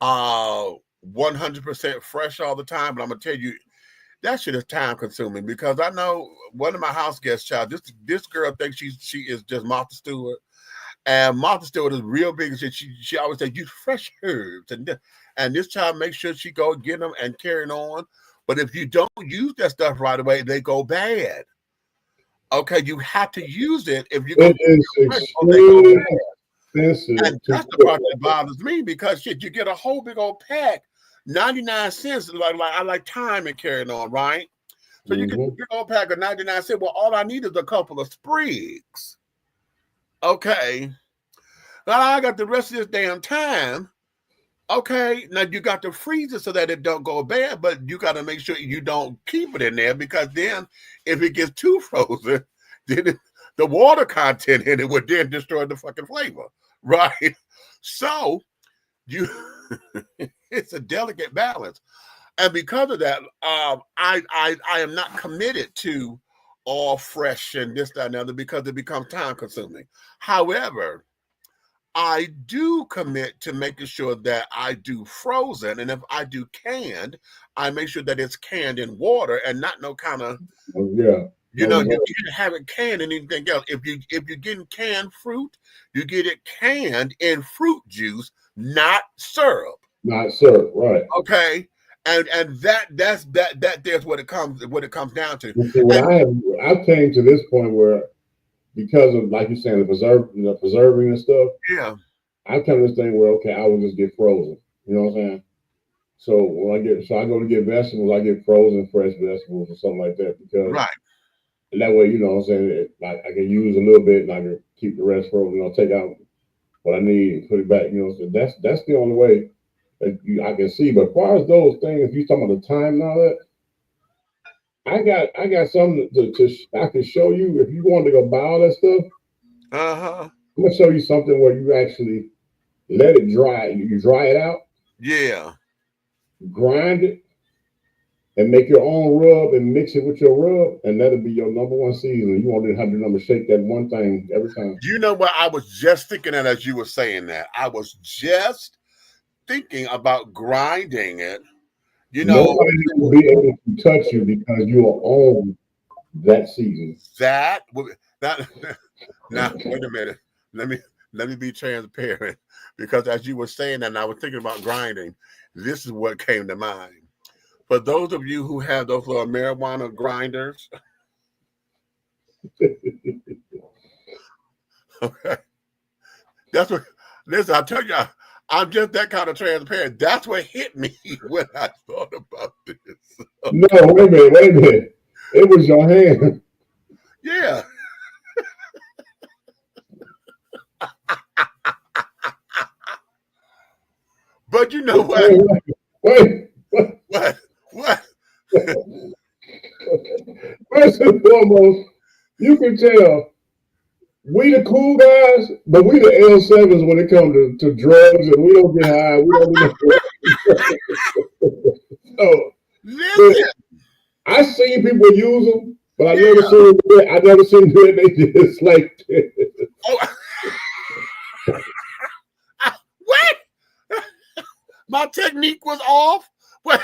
100% fresh all the time. But I'm going to tell you, that shit is time consuming because I know one of my house guest child, this girl thinks she is just Martha Stewart. And Martha Stewart is real big. She always says, use fresh herbs. And this child makes sure she go get them and carry on. But if you don't use that stuff right away, they go bad. Okay, you have to use it if you're going to extremely expensive. And that's the part that bothers me because shit, you get a whole big old pack, 99 cents, like I like time and carrying on, right? So you get a big old pack of 99 cents. Well, all I need is a couple of sprigs. Okay. Now I got the rest of this damn time. Okay. Now you got to freeze it so that it don't go bad, but you got to make sure you don't keep it in there because then if it gets too frozen, then the water content in it would then destroy the fucking flavor. Right. So you It's a delicate balance. And because of that, I am not committed to all fresh and this, that, and the other because it becomes time consuming. However, I do commit to making sure that I do frozen, and if I do canned, I make sure that it's canned in water and not no kind of, Yeah. you can't have it canned in anything else. If you're getting canned fruit, you get it canned in fruit juice, not syrup. Not syrup, right? Okay, and there's what it comes down to. See, I've came to this point where, because of, like you're saying, the preserving and stuff. Yeah, I've come to this thing where, okay, I will just get frozen. You know what I'm saying? So I go to get vegetables, I get frozen fresh vegetables or something like that, because right. that way, you know what I'm saying, I can use a little bit and I can keep the rest frozen. Take out what I need and put it back. You know, so that's the only way that I can see. But as far as those things, if you're talking about the time and all that, I got something I can show you. If you want to go buy all that stuff, I'm gonna show you something where you actually let it dry. You dry it out. Yeah. Grind it and make your own rub and mix it with your rub, and that'll be your number one seasoning. You want to have to shake that one thing every time. You know what? I was just thinking that as you were saying that. I was just thinking about grinding it. You know, nobody will be able to touch you because you will own that season. Now, wait a minute. Let me be transparent, because as you were saying that, and I was thinking about grinding, this is what came to mind. For those of you who have those little marijuana grinders, okay, that's what. Listen, I tell you, I'm just that kind of transparent. That's what hit me when I thought about this. No, wait a minute. It was your hand. Yeah. But you know what? Wait. What? First and foremost, you can tell we the cool guys, but we the L7s when it comes to drugs, and we don't get high. We don't get so, listen. I seen people use them, but I never seen it. They just like this. Oh. What? My technique was off. What?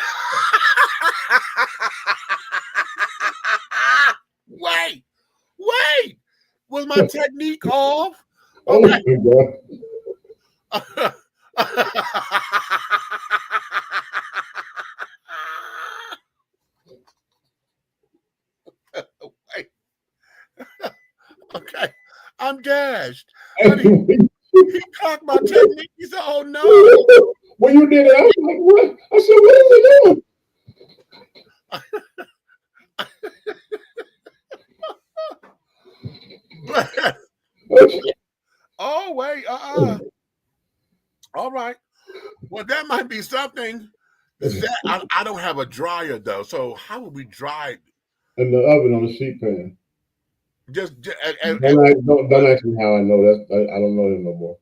Wait. Was my technique off? Okay. Oh my God. Wait. Okay. I'm gashed. Honey, he clocked my technique. He said, oh no. When you did it, I was like, what? I said, what is he doing? Oh, wait. All right. Well, that might be something. I don't have a dryer, though. So how would we dry it? In the oven on the sheet pan. Don't ask me how I know that. I don't know him no more.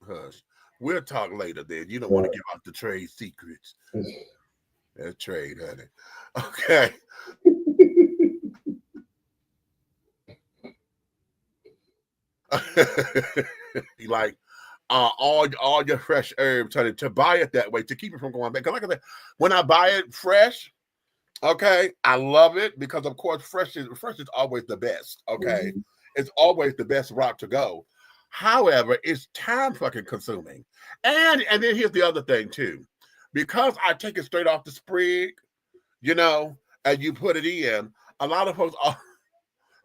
Hush. We'll talk later then. You don't want to give out the trade secrets. That's trade, honey. Okay. Like all your fresh herbs, honey, to buy it that way, to keep it from going bad. Because like I said, when I buy it fresh, okay, I love it because of course fresh is always the best. Okay. It's always the best route to go. However, it's time fucking consuming. And then here's the other thing too. Because I take it straight off the sprig, and you put it in, a lot of folks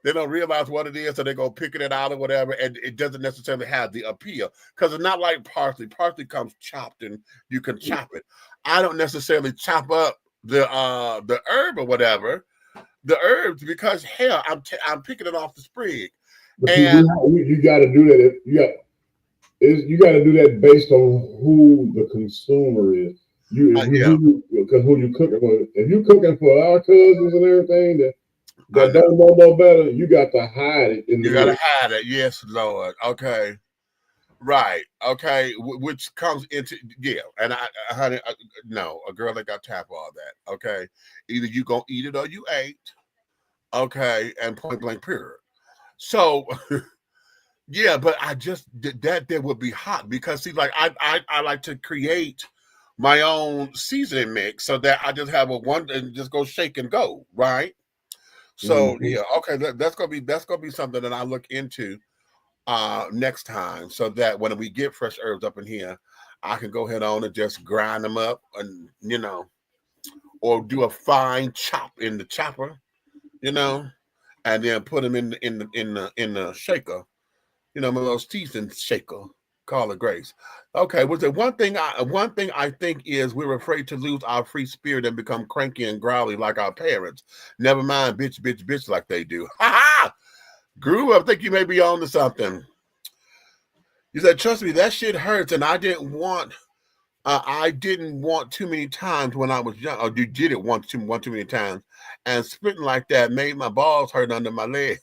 they don't realize what it is, so they go picking it out or whatever, and it doesn't necessarily have the appeal. Because it's not like parsley. Parsley comes chopped and you can chop it. I don't necessarily chop up the herb or whatever, the herbs, because hell, I'm picking it off the sprig. But and you got to do that. You got to do that based on who the consumer is. Because who you cooking for? If you cooking for our cousins and everything that don't know no better, you got to hide it. You got to hide it. Yes, Lord. Okay. Right. Okay. Which comes into and honey, no, a girl that got tap all that. Okay. Either you gonna eat it or you ain't. Okay, and point blank period. So yeah, but I just that there would be hot because see, like I like to create my own seasoning mix so that I just have a one and just go shake and go, right? So Mm-hmm. yeah, okay, that's gonna be something that I look into next time so that when we get fresh herbs up in here, I can go ahead on and just grind them up and or do a fine chop in the chopper, you know, and then put them in the shaker, my little seasoned shaker. Call it grace. Okay, was there one thing I think is we're afraid to lose our free spirit and become cranky and growly like our parents. Never mind, bitch, bitch, bitch, like they do. Ha ha! Groove, I think you may be on to something. You said, trust me, that shit hurts, and I didn't want too many times when I was young. Or you did it one too many times, and spitting like that made my balls hurt under my legs.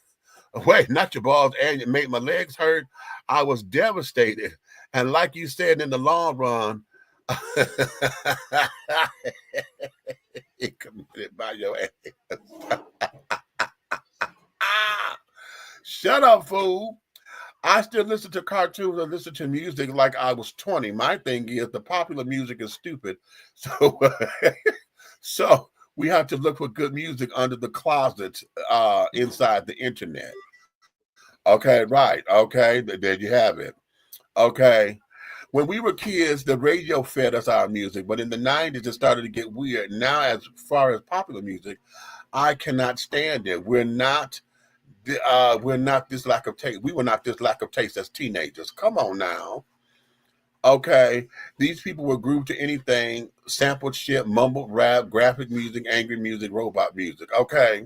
Wait, not your balls, and it made my legs hurt. I was devastated, and like you said, in the long run, it committed by your ass. Shut up, fool. I still listen to cartoons and listen to music like I was 20. My thing is the popular music is stupid. So so we have to look for good music under the closet inside the internet. Okay, right. Okay, there you have it. Okay. When we were kids, the radio fed us our music, but in the 90s, it started to get weird. Now, as far as popular music, I cannot stand it. We're not this lack of taste. We were not this lack of taste as teenagers. Come on now. Okay. These people were grooved to anything, sampled shit, mumbled rap, graphic music, angry music, robot music. Okay.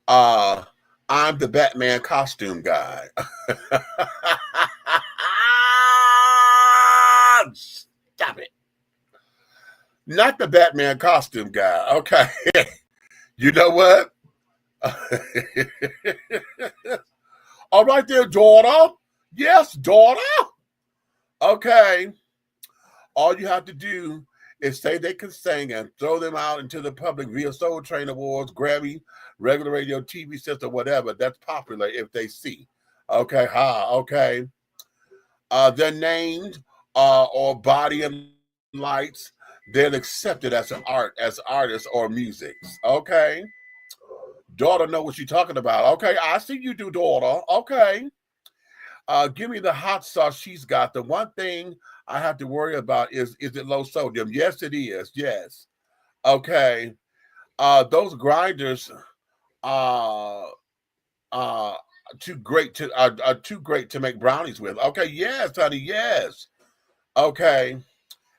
Uh I'm the Batman costume guy. Stop it. Not the Batman costume guy. Okay. You know what? All right there, daughter. Yes, daughter. Okay. All you have to do is say they can sing and throw them out into the public via Soul Train Awards, Grammy, regular radio, TV system, whatever. That's popular if they see. Okay, okay. They're named or body and lights. They're accepted as an art, as artists or musics. Okay. Daughter know what you're talking about. Okay, I see you do, daughter. Okay. Give me the hot sauce she's got. The one thing I have to worry about is it low sodium? Yes, it is. Yes. Okay. Those grinders uh uh are too great to make brownies with. Okay, yes, honey, yes. Okay.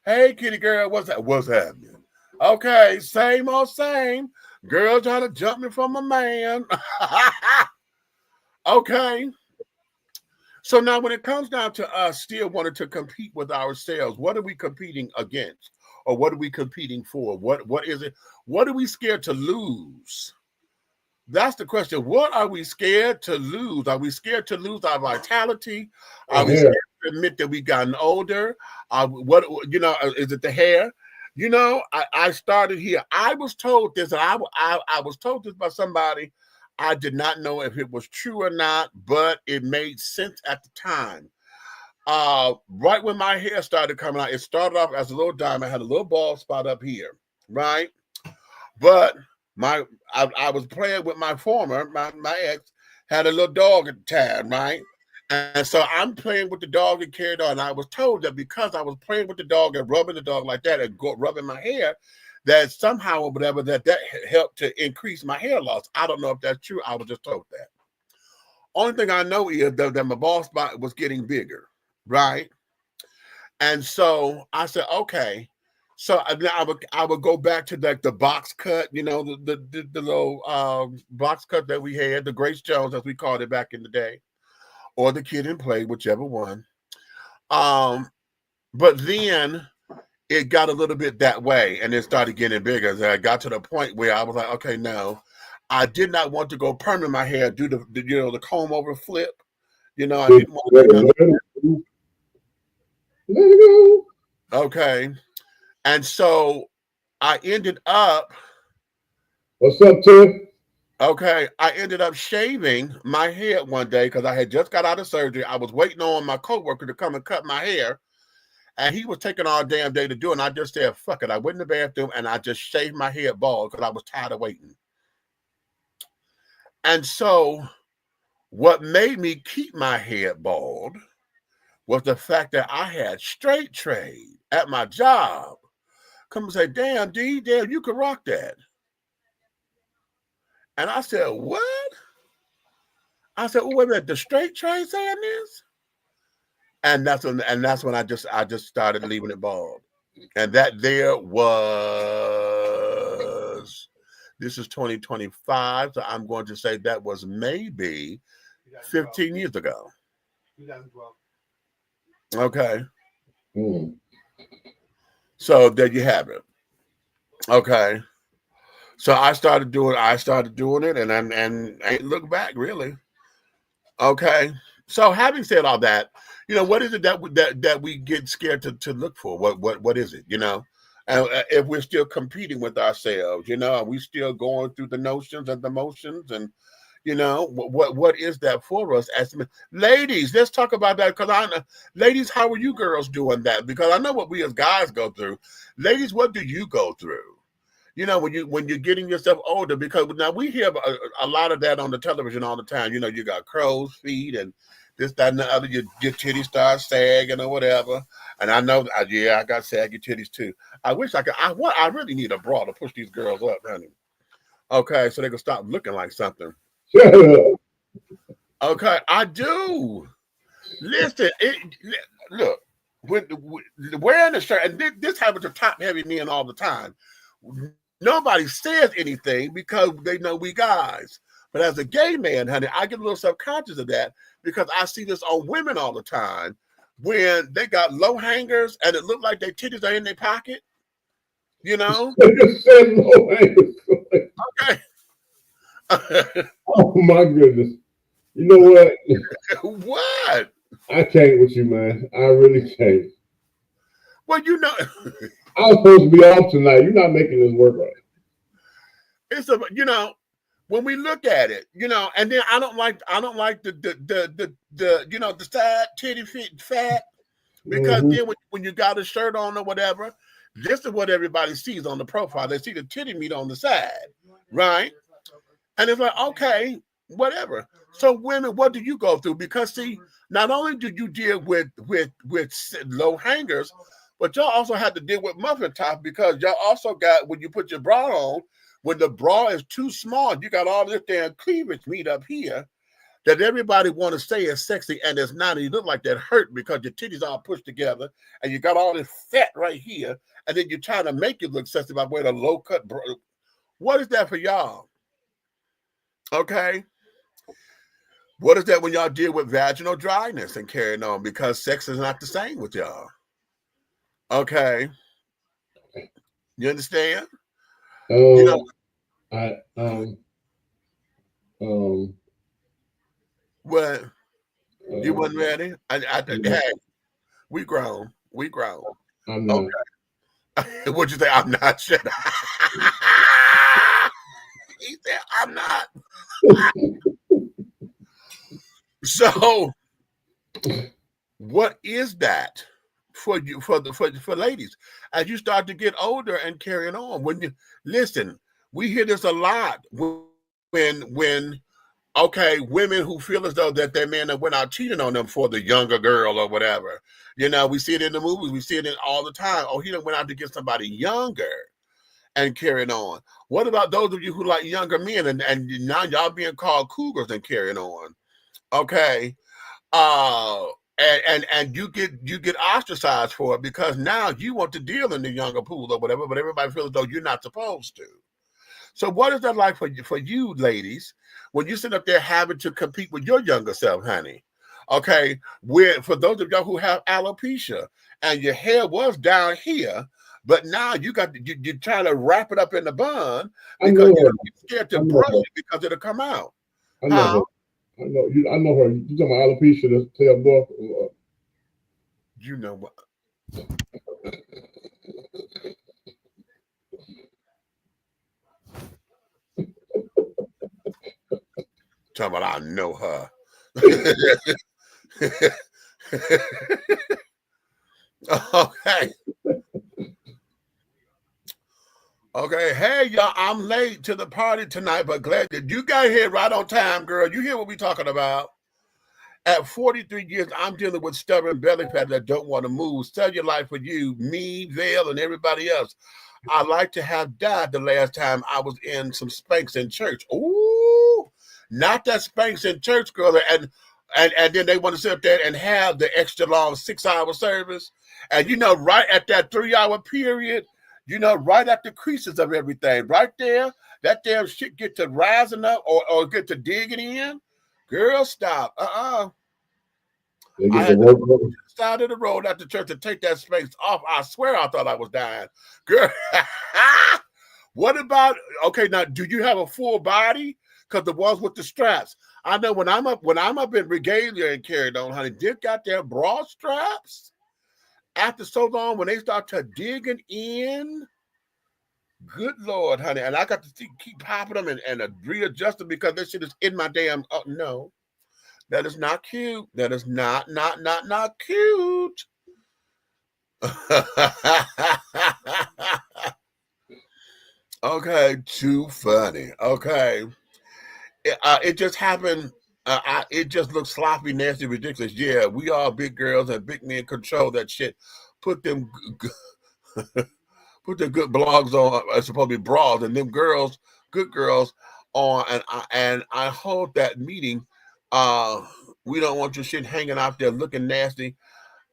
Hey kitty girl, what's happening? Okay, same old same. Girl trying to jump me from a man. Okay. So now when it comes down to us still wanting to compete with ourselves, what are we competing against? Or what are we competing for? What is it? What are we scared to lose? That's the question. What are we scared to lose? Are we scared to lose our vitality? Are we Hair. scared to admit that we've gotten older? Is it the hair? I started here. I was told this, and I was told this by somebody. I did not know if it was true or not, but it made sense at the time. Right when my hair started coming out, it started off as a little diamond, had a little bald spot up here, right? But I was playing with my ex had a little dog at the time, right? And so I'm playing with the dog and carried on. And I was told that because I was playing with the dog and rubbing the dog like that and rubbing my hair, that somehow or whatever that helped to increase my hair loss. I don't know if that's true. I was just told that. Only thing I know is that my bald spot was getting bigger, right? And so I said, okay. So I would go back to like the box cut, the little box cut that we had, the Grace Jones as we called it back in the day, or the Kid and Play, whichever one. But then it got a little bit that way, and it started getting bigger. And I got to the point where I was like, okay, no, I did not want to go permanent my hair, do the comb over flip. I didn't want to do Let it go. Okay. And so I ended up, What's up, Tim? okay, I ended up shaving my head one day because I had just got out of surgery. I was waiting on my coworker to come and cut my hair. And he was taking all damn day to do it. And I just said, fuck it. I went in the bathroom and I just shaved my head bald because I was tired of waiting. And so what made me keep my head bald was the fact that I had straight trade at my job. Come and say, damn, D, damn, you could rock that. And I said, what? I said, oh, wait a minute, the straight trade saying this? And that's when I just started leaving it bald. And that there was, this is 2025, so I'm going to say that was maybe 15 years ago. 2012. Okay. So there you have it. Okay. So I started doing it, and ain't look back really. Okay. So having said all that, what is it that we get scared to look for? What is it? And if we're still competing with ourselves, are we still going through the notions and the motions, and what is that for us? As ladies, let's talk about that, because ladies, how are you girls doing that? Because I know what we as guys go through. Ladies, what do you go through? When you're getting yourself older, because now we hear a lot of that on the television all the time. You got crow's feet and this, that, and the other. Your titties start sagging or whatever. And I know, I got saggy titties too. I wish I could. I really need a bra to push these girls up, honey. Okay, so they can stop looking like something. Okay, I do. Listen, look, when wearing the shirt, and this happens to top heavy men all the time. Nobody says anything because they know we guys. But as a gay man, honey, I get a little subconscious of that because I see this on women all the time when they got low hangers and it look like their titties are in their pocket. They just said low hangers. Okay. Oh my goodness. You know what? What? I can't with you, man. I really can't. Well, I was supposed to be off tonight. You're not making this work right. It's when we look at it, and then I don't like the side titty fat, because then when you got a shirt on or whatever, this is what everybody sees on the profile. They see the titty meat on the side, right? And it's like, okay, whatever. So women, what do you go through? Because see, not only do you deal with low hangers, but y'all also have to deal with muffin top, because y'all also got, when you put your bra on, when the bra is too small, you got all this damn cleavage meat up here that everybody want to say is sexy, and it's not. And you look like that hurt because your titties all pushed together, and you got all this fat right here, and then you're trying to make it look sexy by wearing a low cut bra. What is that for y'all? Okay. What is that when y'all deal with vaginal dryness and carrying on? Because sex is not the same with y'all. Okay. You understand? What? You wasn't ready? Hey, we grown. I'm not. Okay. What'd you say? I'm not. Shut up. He said, I'm not. So, what is that for you, for ladies, as you start to get older and carrying on? When you listen, we hear this a lot when women who feel as though that their man that went out cheating on them for the younger girl or whatever. We see it in the movies, we see it all the time. Oh, he done went out to get somebody younger and carrying on. What about those of you who like younger men and now y'all being called cougars and carrying on? Okay. And you get ostracized for it because now you want to deal in the younger pool or whatever, but everybody feels as though you're not supposed to. So what is that like for you ladies when you sit up there having to compete with your younger self, honey? Okay, for those of y'all who have alopecia and your hair was down here, but now you're trying to wrap it up in the bun because you're scared to brush it because it'll come out. I know her. I know her. You talking about alopecia? That's tail off. You know what? Talking about I know her. Okay. Okay. Hey, y'all, I'm late to the party tonight, but glad that you got here right on time, girl. You hear what we talking about? At 43 years, I'm dealing with stubborn belly fat that don't want to move. Cellulite for you, me, Vale, and everybody else. I like to have died the last time I was in some Spanx in church. Ooh, not that Spanx in church, girl. And then they want to sit up there and have the extra long 6-hour service. And you know, right at that 3-hour period, you know, right at the creases of everything, right there, that damn shit get to rising up or get to digging in. Girl, stop. They I get the had to work go to done. the side of the road at the church to take that space off. I swear I thought I was dying. Girl, what about, okay, now, do you have a full body? Because the ones with the straps. I know when I'm up in regalia and carried on, honey, they got their bra straps. After so long, when they start to digging in, good Lord, honey. And I got to keep popping them and readjust them because this shit is in my damn, oh, no. That is not cute. That is not cute. Okay, too funny. Okay. It just happened. It just looks sloppy, nasty, ridiculous. Yeah, we all big girls and big men control that shit. Put them, put the good blogs on. Supposed to be bras, and them girls, good girls, on. And I hold that meeting. We don't want your shit hanging out there looking nasty.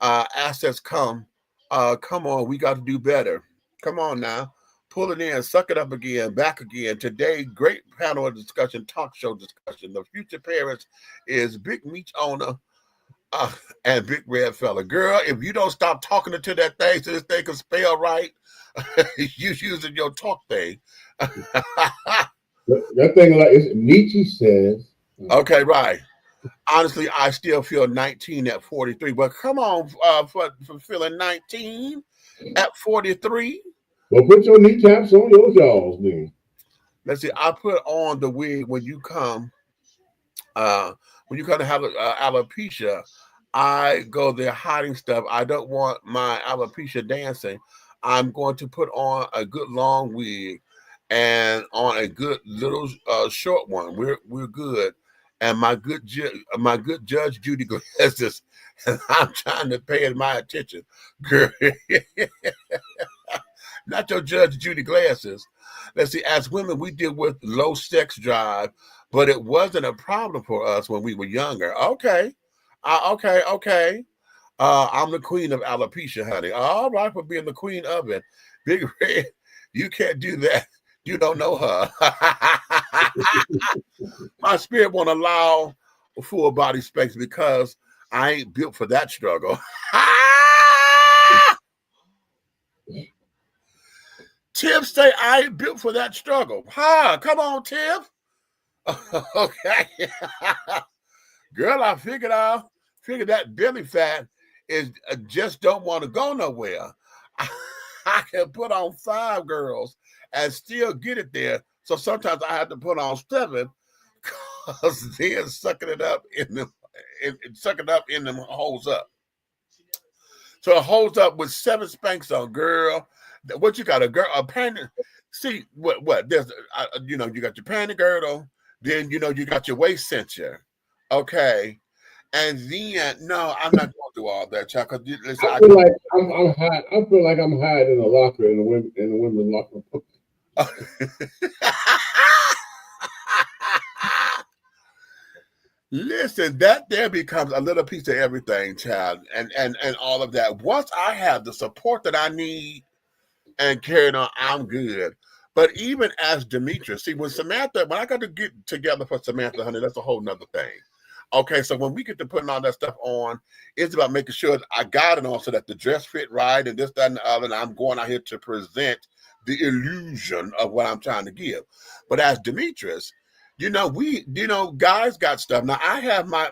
Assets come. Come on, we got to do better. Come on now. Pull it in, suck it up again, back again. Today, great panel of discussion, talk show discussion. The future parents is Big Meat owner and Big Red Fella. Girl, if you don't stop talking to that thing so this thing can spell right, you using your talk thing. That thing like it's Nietzsche says. Okay, right. Honestly, I still feel 19 at 43, but come on, for feeling 19 at 43. Well, put your kneecaps on your jaws, then. Let's see. I put on the wig when you come to have alopecia. I go there hiding stuff. I don't want my alopecia dancing. I'm going to put on a good long wig and on a good little short one. We're good. And my good judge Judy Glasses, and I'm trying to pay it my attention, girl. Not your judge Judy Glasses. Let's see. As women, we deal with low sex drive, but it wasn't a problem for us when we were younger. Okay, okay. I'm the queen of alopecia, honey. All right, for being the queen of it. Big Red, you can't do that. You don't know her. My spirit won't allow full body space because I ain't built for that struggle. Tiff say I ain't built for that struggle. Come on, Tiff. Okay. Girl, I figured that belly fat is just don't want to go nowhere. I can put on 5 girls and still get it there. So sometimes I have to put on 7 because then sucking it up in them holds up. So it holds up with 7 Spanx on, girl. What you got, a panty? See what? There's you got your panty girdle, then you got your waist cincher, okay, and then no, I'm not going through all that, child. Because I feel like I'm hiding. I feel like I'm hiding in a locker in the women's locker. Listen, that there becomes a little piece of everything, child, and all of that. Once I have the support that I need and carrying on, I'm good. But even as Demetrius, see, when I got to get together for Samantha, honey, that's a whole nother thing. Okay, so when we get to putting all that stuff on, it's about making sure that I got it on so that the dress fit right and this, that, and the other, and I'm going out here to present the illusion of what I'm trying to give. But as Demetrius, guys got stuff. Now I have my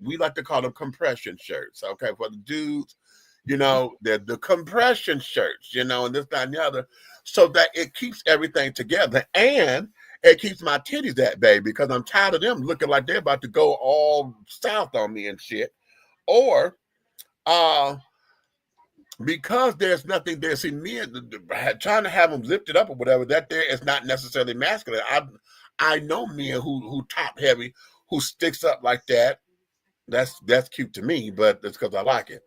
we like to call them compression shirts. Okay, for the dudes, the compression shirts, and this, that, and the other, so that it keeps everything together. And it keeps my titties at bay, because I'm tired of them looking like they're about to go all south on me and shit. Or because there's nothing there. See, men trying to have them lifted up or whatever, that there is not necessarily masculine. I know men who top heavy, who sticks up like that. That's cute to me, but it's because I like it.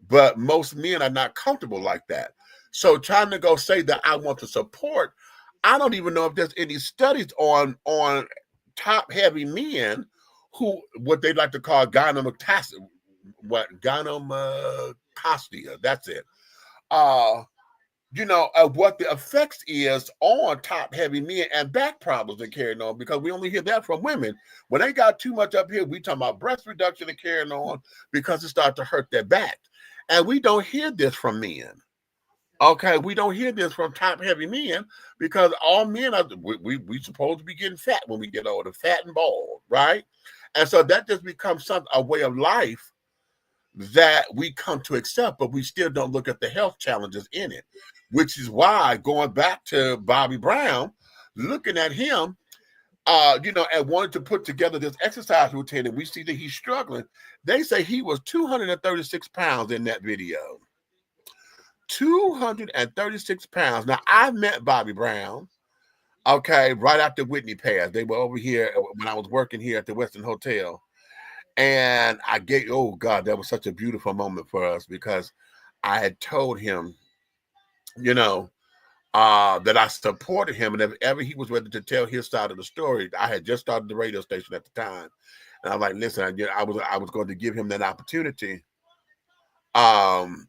But most men are not comfortable like that. So trying to go say that I want to support, I don't even know if there's any studies on top heavy men who, what they like to call gynecomastia. That's it. What the effects is on top heavy men and back problems and carrying on, because we only hear that from women. When they got too much up here, we talking about breast reduction and carrying on, because it starts to hurt their back. And we don't hear this from men. Okay, we don't hear this from top heavy men, because all men are we supposed to be getting fat when we get older, fat and bald, right? And so that just becomes a way of life that we come to accept, but we still don't look at the health challenges in it, which is why, going back to Bobby Brown, looking at him, and wanted to put together this exercise routine, and we see that he's struggling. They say he was 236 pounds in that video. 236 pounds. Now, I met Bobby Brown, okay, right after Whitney passed. They were over here when I was working here at the Western Hotel. And oh God, that was such a beautiful moment for us, because I had told him, that I supported him. And if ever he was ready to tell his side of the story, I had just started the radio station at the time. And I'm like, listen, I was going to give him that opportunity. And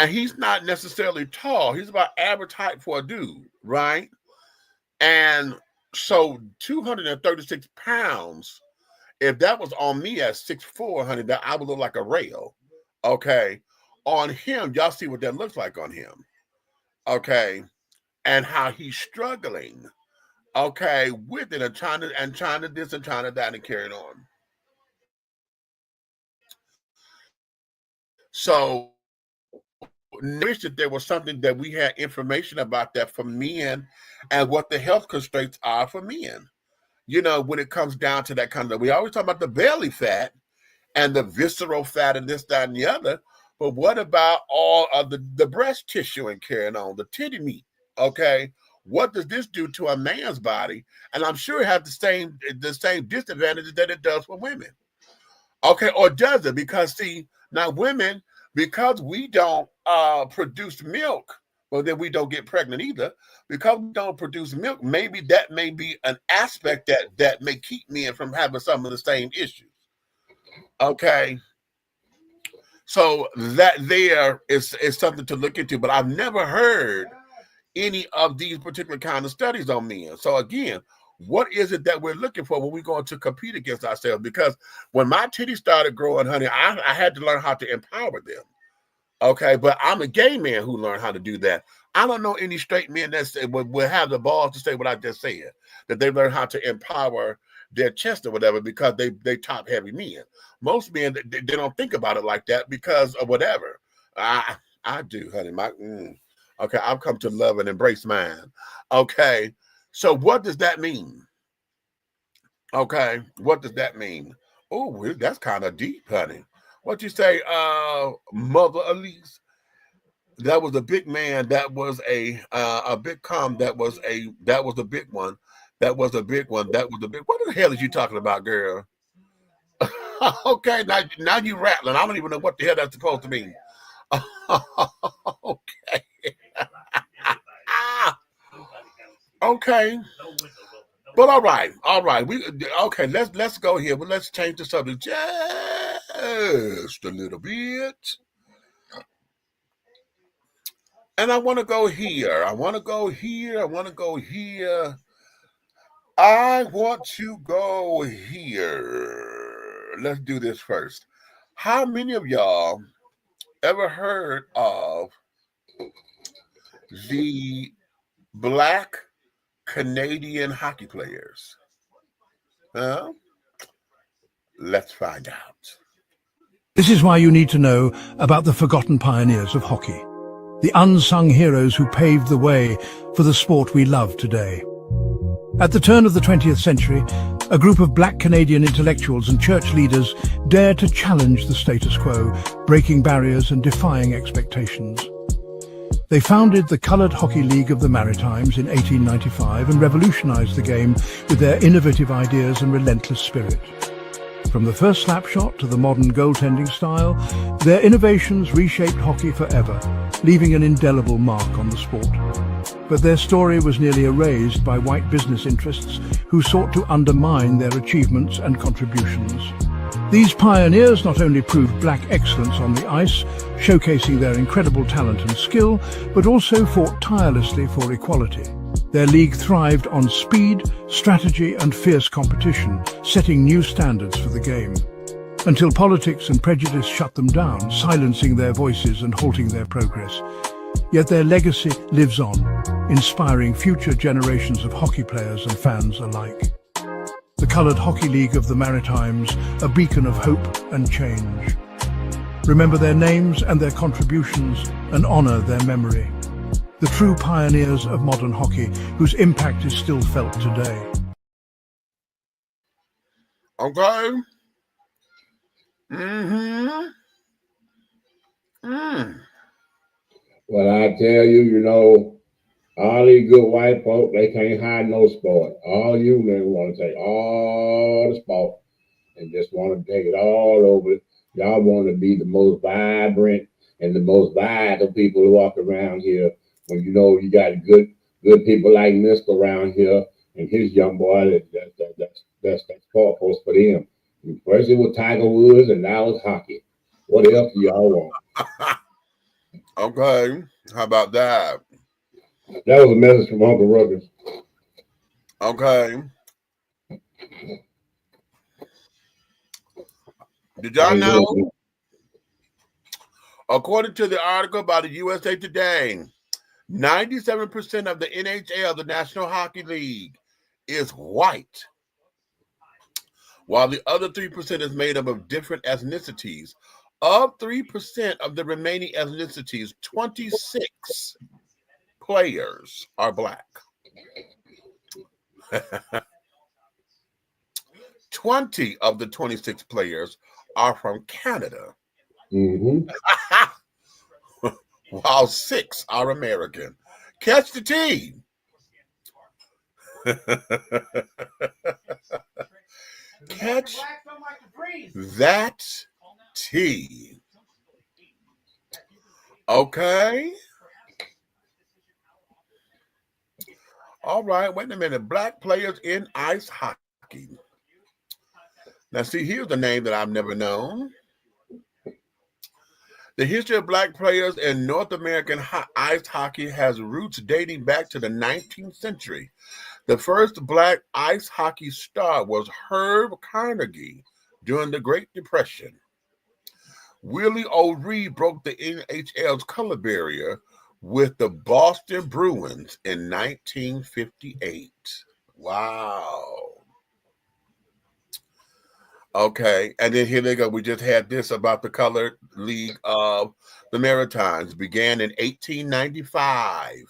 he's not necessarily tall. He's about average height for a dude, right? And so 236 pounds, if that was on me at 6'4", honey, that I would look like a rail. Okay. On him, y'all see what that looks like on him. Okay. And how he's struggling. Okay, with it, and trying to this and trying to that and carry it on. So wish that there was something that we had information about that for men, and what the health constraints are for men. When it comes down to that kind of, we always talk about the belly fat and the visceral fat and this, that, and the other. But what about all of the breast tissue and carrying on, the titty meat? Okay. What does this do to a man's body? And I'm sure it has the same disadvantages that it does for women. Okay. Or does it? Because see, now women, because we don't produce milk, well, then we don't get pregnant either. Because we don't produce milk, maybe that may be an aspect that may keep men from having some of the same issues. Okay. So that there is something to look into, but I've never heard any of these particular kind of studies on men. So again, what is it that we're looking for when we're going to compete against ourselves? Because when my titties started growing, honey, I had to learn how to empower them. Okay, but I'm a gay man who learned how to do that. I don't know any straight men that will have the balls to say what I just said, that they learn how to empower their chest or whatever, because they top heavy men. Most men, they don't think about it like that because of whatever. I do, honey. Okay, I've come to love and embrace mine. Okay, so what does that mean? Okay, what does that mean? Oh, that's kind of deep, honey. What you say, Mother Elise? That was a big man. That was a big com. That was a big one. That was a big one. That was a big. What the hell is you talking about, girl? Okay, now you rattling. I don't even know what the hell that's supposed to mean. Okay. Okay. But all right. Let's go here. But let's change the subject just a little bit. And I want to go here. I want to go here. Let's do this first. How many of y'all ever heard of the Black Canadian hockey players? Let's find out. This is why you need to know about the forgotten pioneers of hockey, the unsung heroes who paved the way for the sport we love today. At the turn of the 20th century, a group of black Canadian intellectuals and church leaders dared to challenge the status quo, breaking barriers and defying expectations. They founded the Coloured Hockey League of the Maritimes in 1895 and revolutionized the game with their innovative ideas and relentless spirit. From the first slap shot to the modern goaltending style, their innovations reshaped hockey forever, leaving an indelible mark on the sport. But their story was nearly erased by white business interests who sought to undermine their achievements and contributions. These pioneers not only proved black excellence on the ice, showcasing their incredible talent and skill, but also fought tirelessly for equality. Their league thrived on speed, strategy, and fierce competition, setting new standards for the game. Until politics and prejudice shut them down, silencing their voices and halting their progress. Yet their legacy lives on, inspiring future generations of hockey players and fans alike. The Coloured Hockey League of the Maritimes, a beacon of hope and change. Remember their names and their contributions and honour their memory. The true pioneers of modern hockey, whose impact is still felt today. Okay. Well, I tell you, you know, all these good white folk, they can't hide no sport. All you men want to take all the sport and just want to take it all over. Y'all want to be the most vibrant and the most vital people who walk around here. When you know you got good people like Mister around here and his young boy, that's sport post for them. First it was Tiger Woods and now it's hockey. What else do y'all want? Okay. How about that? That was a message from Uncle Ruggers. Okay. Did y'all know? According to the article by the USA Today, 97% of the NHL, the National Hockey League, is white, while the other 3% is made up of different ethnicities. Of 3% of the remaining ethnicities, 26 players are black. 20 of the 26 players are from Canada, while 6 are American. Catch the tea. Catch that tea. Okay. All right, wait a minute. Black players in ice hockey. Now, see, here's a name that I've never known. The history of black players in North American ice hockey has roots dating back to the 19th century. The first black ice hockey star was Herb Carnegie during the Great Depression. Willie O'Ree broke the NHL's color barrier with the Boston Bruins in 1958. Wow. Okay, and then here they go. We just had this about the Colored League of the Maritimes. Began in 1895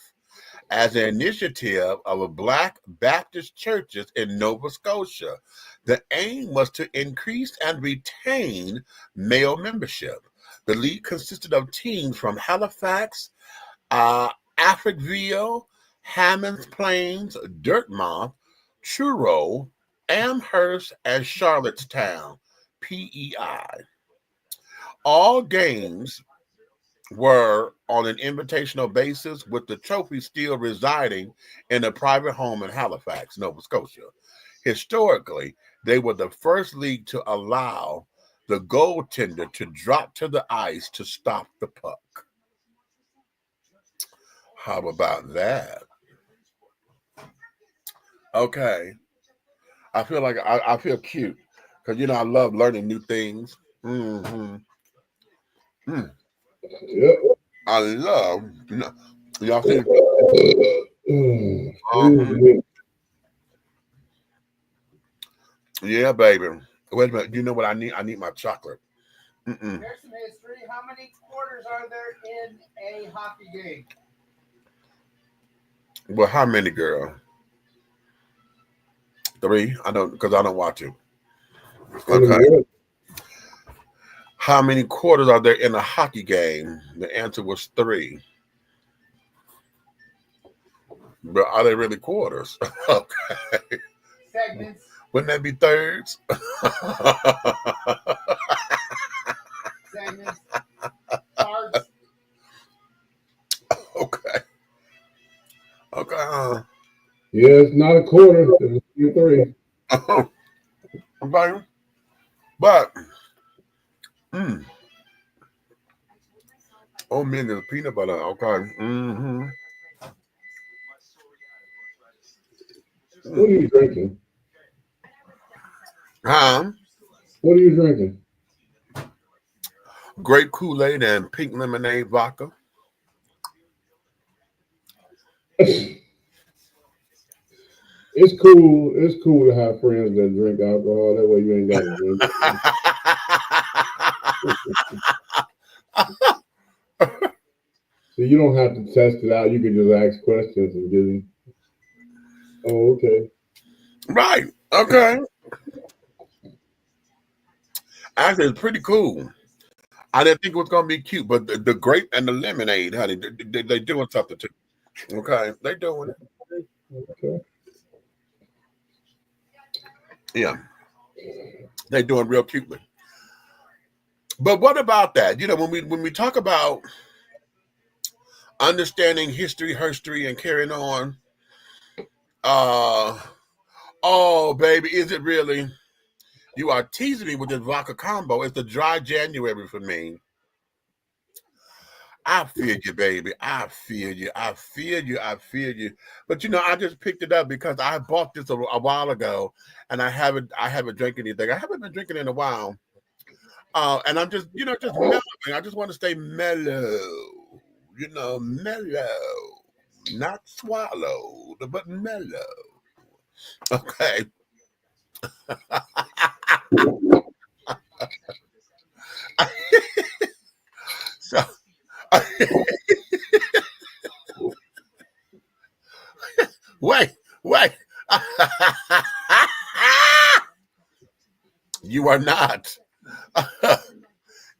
as an initiative of a Black Baptist churches in Nova Scotia. The aim was to increase and retain male membership. The league consisted of teams from Halifax, Africville, Hammonds Plains, Dartmouth, Truro, Amherst, and Charlottetown, PEI. All games were on an invitational basis, with the trophy still residing in a private home in Halifax, Nova Scotia. Historically, they were the first league to allow the goaltender to drop to the ice to stop the puck. How about that? Okay. I feel like I feel cute because, you know, I love learning new things. Yep. I love, you know, y'all see. Yeah, baby. Wait a minute. You know what I need? I need my chocolate. Mm-mm. There's some history. How many quarters are there in a hockey game? Well, how many, girl? 3? I don't, because I don't watch it. Okay. How many quarters are there in a hockey game? The answer was 3. But are they really quarters? Okay. Segments. Wouldn't that be thirds? Segments. Parts. Okay. Okay. Yeah, it's not a quarter. It's 3. Okay. But, oh man, there's peanut butter. Okay. Mm-hmm. What are you drinking? Huh? What are you drinking? Grape Kool-Aid and pink lemonade vodka. It's cool. It's cool to have friends that drink alcohol. That way you ain't got to drink. So you don't have to test it out. You can just ask questions and get it. Oh, okay. Right. Okay. Actually, it's pretty cool. I didn't think it was going to be cute, but the grape and the lemonade, honey, they doing something too. Okay. They doing it. Okay. Yeah. They doing real cutely. But what about that? You know, when we talk about understanding history, and carrying on, oh, baby, is it really? You are teasing me with this vodka combo. It's the dry January for me. I feel you, baby. I feel you. I feel you. I feel you. But you know, I just picked it up because I bought this a while ago, and I haven't drank anything. I haven't been drinking in a while. And I'm just, you know, just mellowing. I just want to stay mellow. You know, mellow, not swallowed, but mellow. Okay. So. Wait. You are not.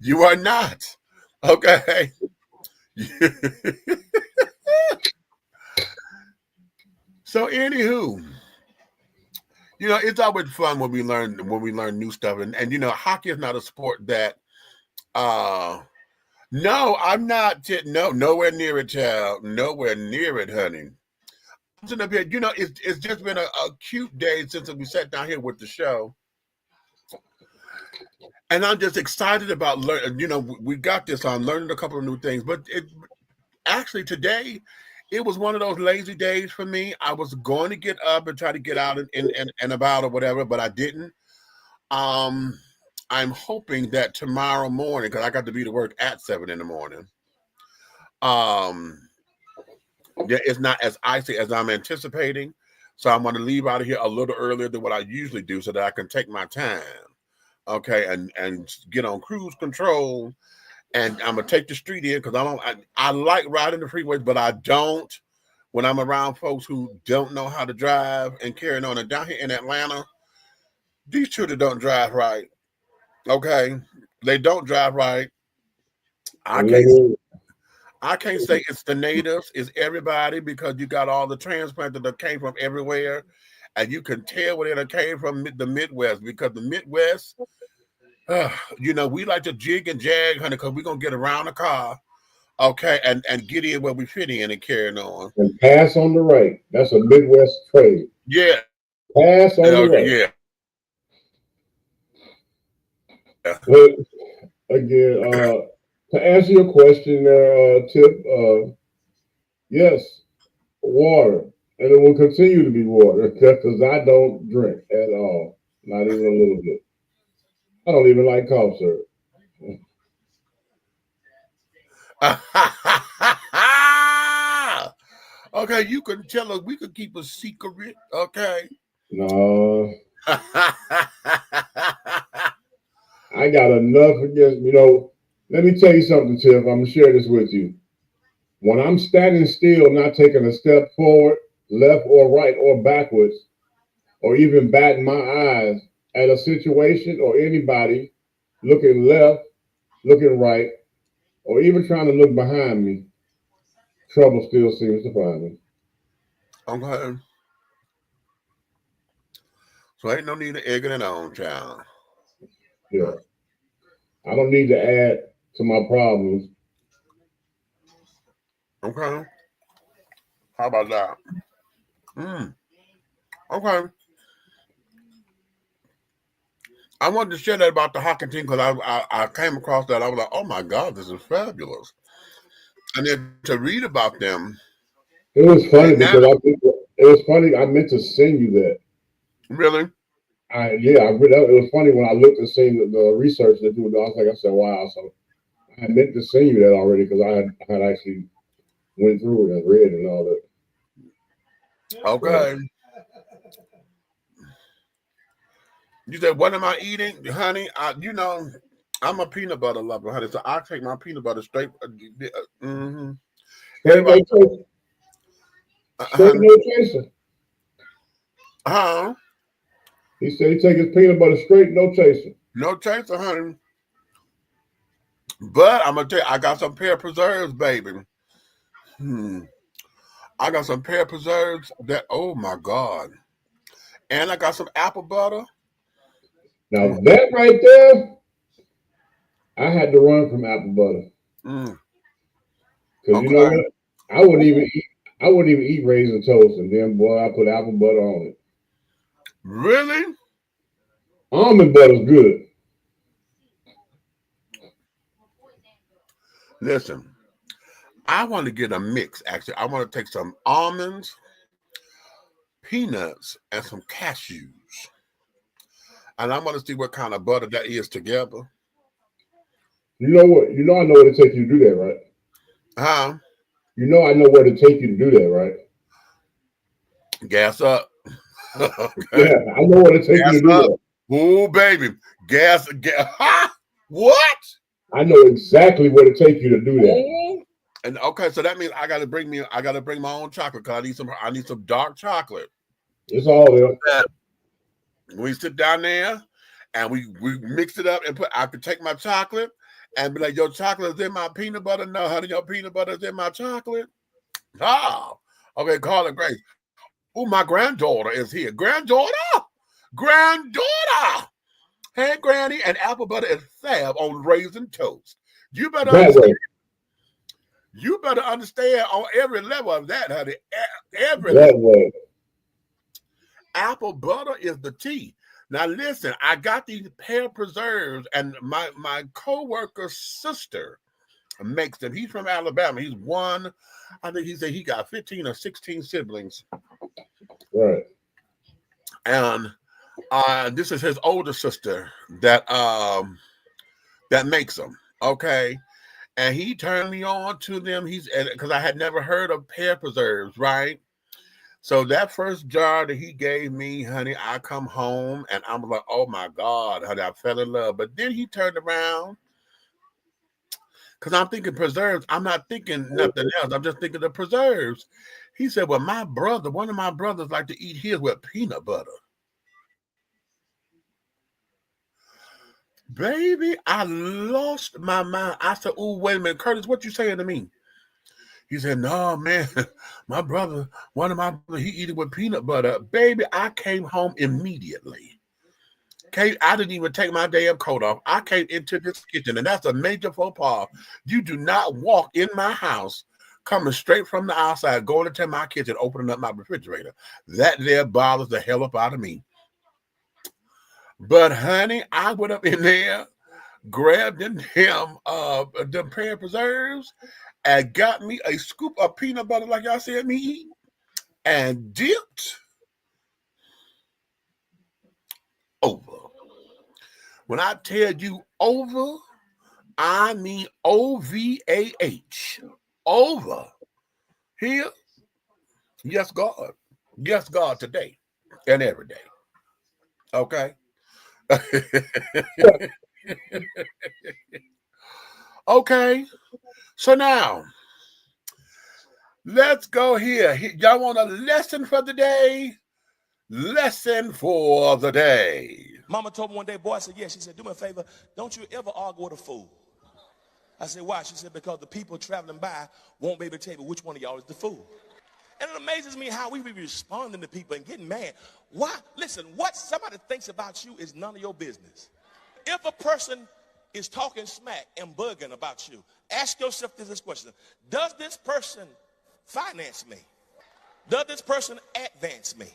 You are not. Okay. So, anywho, you know, it's always fun when we learn new stuff, and you know, hockey is not a sport that. No, I'm not. No, nowhere near it, child. Nowhere near it, honey. You know, it's just been a cute day since we sat down here with the show. And I'm just excited about learning. You know, we got this on learning a couple of new things. But actually today, it was one of those lazy days for me. I was going to get up and try to get out and about or whatever, but I didn't. I'm hoping that tomorrow morning, because I got to be to work at 7 in the morning. Yeah, it's not as icy as I'm anticipating. So I'm going to leave out of here a little earlier than what I usually do so that I can take my time. Okay, and get on cruise control, and I'm gonna take the street in because I like riding the freeways, but I don't when I'm around folks who don't know how to drive and carrying on. And down here in Atlanta, these children don't drive right. Okay, they don't drive right. I can't say it's the natives, it's everybody, because you got all the transplants that came from everywhere, and you can tell where they came from the Midwest, because the Midwest. You know, we like to jig and jag, honey, because we're going to get around the car, okay, and get in where we fit in and carrying on. And pass on the right. That's a Midwest trade. Yeah. Pass on the right. Yeah. But again, to answer your question there, Tip, yes, water. And it will continue to be water because I don't drink at all. Not even a little bit. I don't even like cough syrup. Okay, you can tell us. We could keep a secret. Okay. No. I I got enough against, let me tell you something, Tiff. I'm going to share this with you. When I'm standing still, not taking a step forward, left or right or backwards, or even batting my eyes at a situation or anybody, looking left, looking right, or even trying to look behind me, trouble still seems to find me. Okay. So ain't no need to egging it on, child. Yeah. I don't need to add to my problems. Okay. How about that? Okay. I wanted to share that about the hockey team because I came across that. I was like, oh my God, this is fabulous. And then to read about them. It was funny And now, because it was funny. I meant to send you that. really? I read it was funny when I looked and seen the research that you were doing. I said, wow. So I meant to send you that already because I had actually went through it and read and all that. Okay. You said, what am I eating? Honey, I'm a peanut butter lover, honey. So I take my peanut butter straight. Mm-hmm. Straight no chaser. Straight no chaser. Huh? He said he take his peanut butter straight, no chaser. No chaser, honey. But I'm gonna tell you, I got some pear preserves, baby. I got some pear preserves that, oh my God. And I got some apple butter. Now that right there, I had to run from apple butter. Because you know what? I wouldn't even eat raisin toast, and then boy, I put apple butter on it. Really? Almond butter's good. Listen, I want to get a mix, actually. I want to take some almonds, peanuts, and some cashews. And I want to see what kind of butter that is together. You know what? You know I know where to take you to do that, right? Huh? You know I know where to take you to do that, right? Gas up. Okay. Yeah, I know where to take you to do that. Oh, baby. Gas. What? I know exactly where to take you to do that. And okay, so that means I gotta bring my own chocolate because I need some dark chocolate. It's all there. We sit down there and we mix it up and I could take my chocolate and be like, your chocolate is in my peanut butter. No, honey, your peanut butter is in my chocolate. Oh, okay, call it Grace. Oh, my granddaughter is here. Granddaughter. Hey, Granny, and apple butter is fab on raisin toast. You better understand. You better understand on every level of that, honey. Every level. Apple butter is the tea. Now listen, I got these pear preserves, and my co-worker's sister makes them. He's from Alabama. He's one. I think he said he got 15 or 16 siblings. Right. And this is his older sister that makes them. Okay. And he turned me on to them. Because I had never heard of pear preserves, right? So that first jar that he gave me, honey, I come home and I'm like, oh my God, honey, I fell in love. But then he turned around because I'm thinking preserves. I'm not thinking nothing else. I'm just thinking of preserves. He said, well, one of my brothers like to eat his with peanut butter. Baby, I lost my mind. I said, oh, wait a minute, Curtis, what you saying to me? He said, no, man, my brother, one of my brothers, he eat it with peanut butter. Baby, I came home immediately. I didn't even take my damn coat off. I came into this kitchen, and that's a major faux pas. You do not walk in my house coming straight from the outside, going into my kitchen, opening up my refrigerator. That there bothers the hell up out of me. But, honey, I went up in there, grabbed them pear preserves, and got me a scoop of peanut butter like y'all said me eat, and dipped over. When I tell you over, I mean OVAH. Over. Here. Yes, God. Yes, God, today and every day. Okay? Okay, so now let's go here. Y'all want a lesson for the day? Lesson for the day. Mama told me one day, boy, I said, yeah. She said, do me a favor. Don't you ever argue with a fool. I said, why? She said, because the people traveling by won't be able to tell you which one of y'all is the fool. And it amazes me how we be responding to people and getting mad. Why? Listen, what somebody thinks about you is none of your business. If a person is talking smack and bugging about you, ask yourself this question. Does this person finance me? Does this person advance me?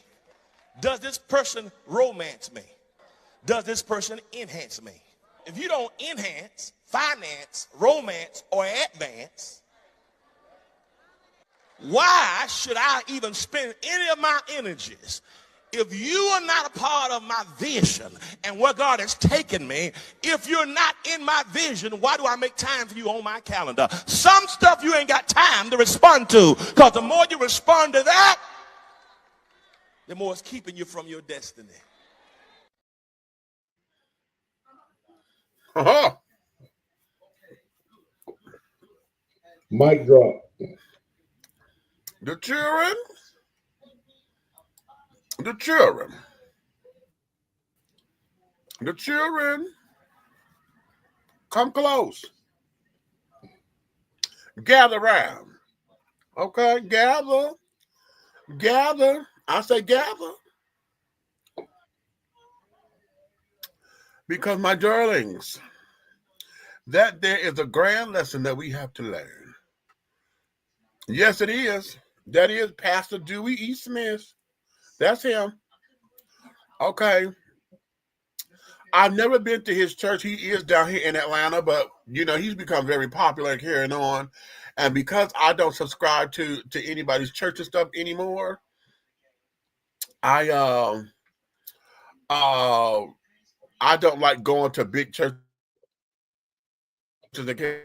Does this person romance me? Does this person enhance me? If you don't enhance, finance, romance, or advance, why should I even spend any of my energies? If you are not a part of my vision and where God has taken me, if you're not in my vision, why do I make time for you on my calendar? Some stuff you ain't got time to respond to, because the more you respond to that, the more it's keeping you from your destiny. Mic drop. The children come close. Gather round. Okay, gather. I say gather. Because, my darlings, that there is a grand lesson that we have to learn. Yes, it is. That is Pastor Dewey E. Smith. That's him. Okay. I've never been to his church. He is down here in Atlanta, but, he's become very popular and carrying on. And because I don't subscribe to anybody's church and stuff anymore, I don't like going to big churches that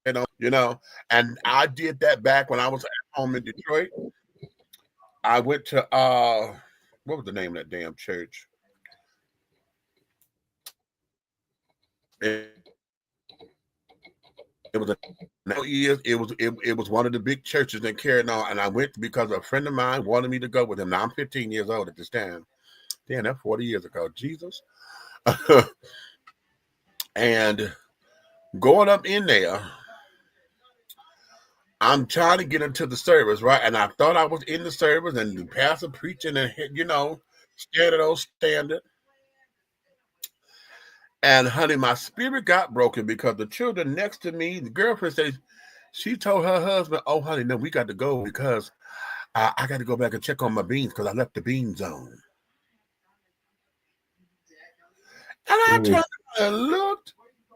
and I did that back when I was at home in Detroit. I went to what was the name of that damn church? It was one of the big churches that carried on, and I went because a friend of mine wanted me to go with him. Now I'm 15 years old at this time. Damn, that's 40 years ago. Jesus. And going up in there, I'm trying to get into the service, right? And I thought I was in the service, and the pastor preaching and, standard. And, honey, my spirit got broken because the children next to me, the girlfriend said, she told her husband, oh, honey, no, we got to go because I got to go back and check on my beans because I left the beans on. And I turned and looked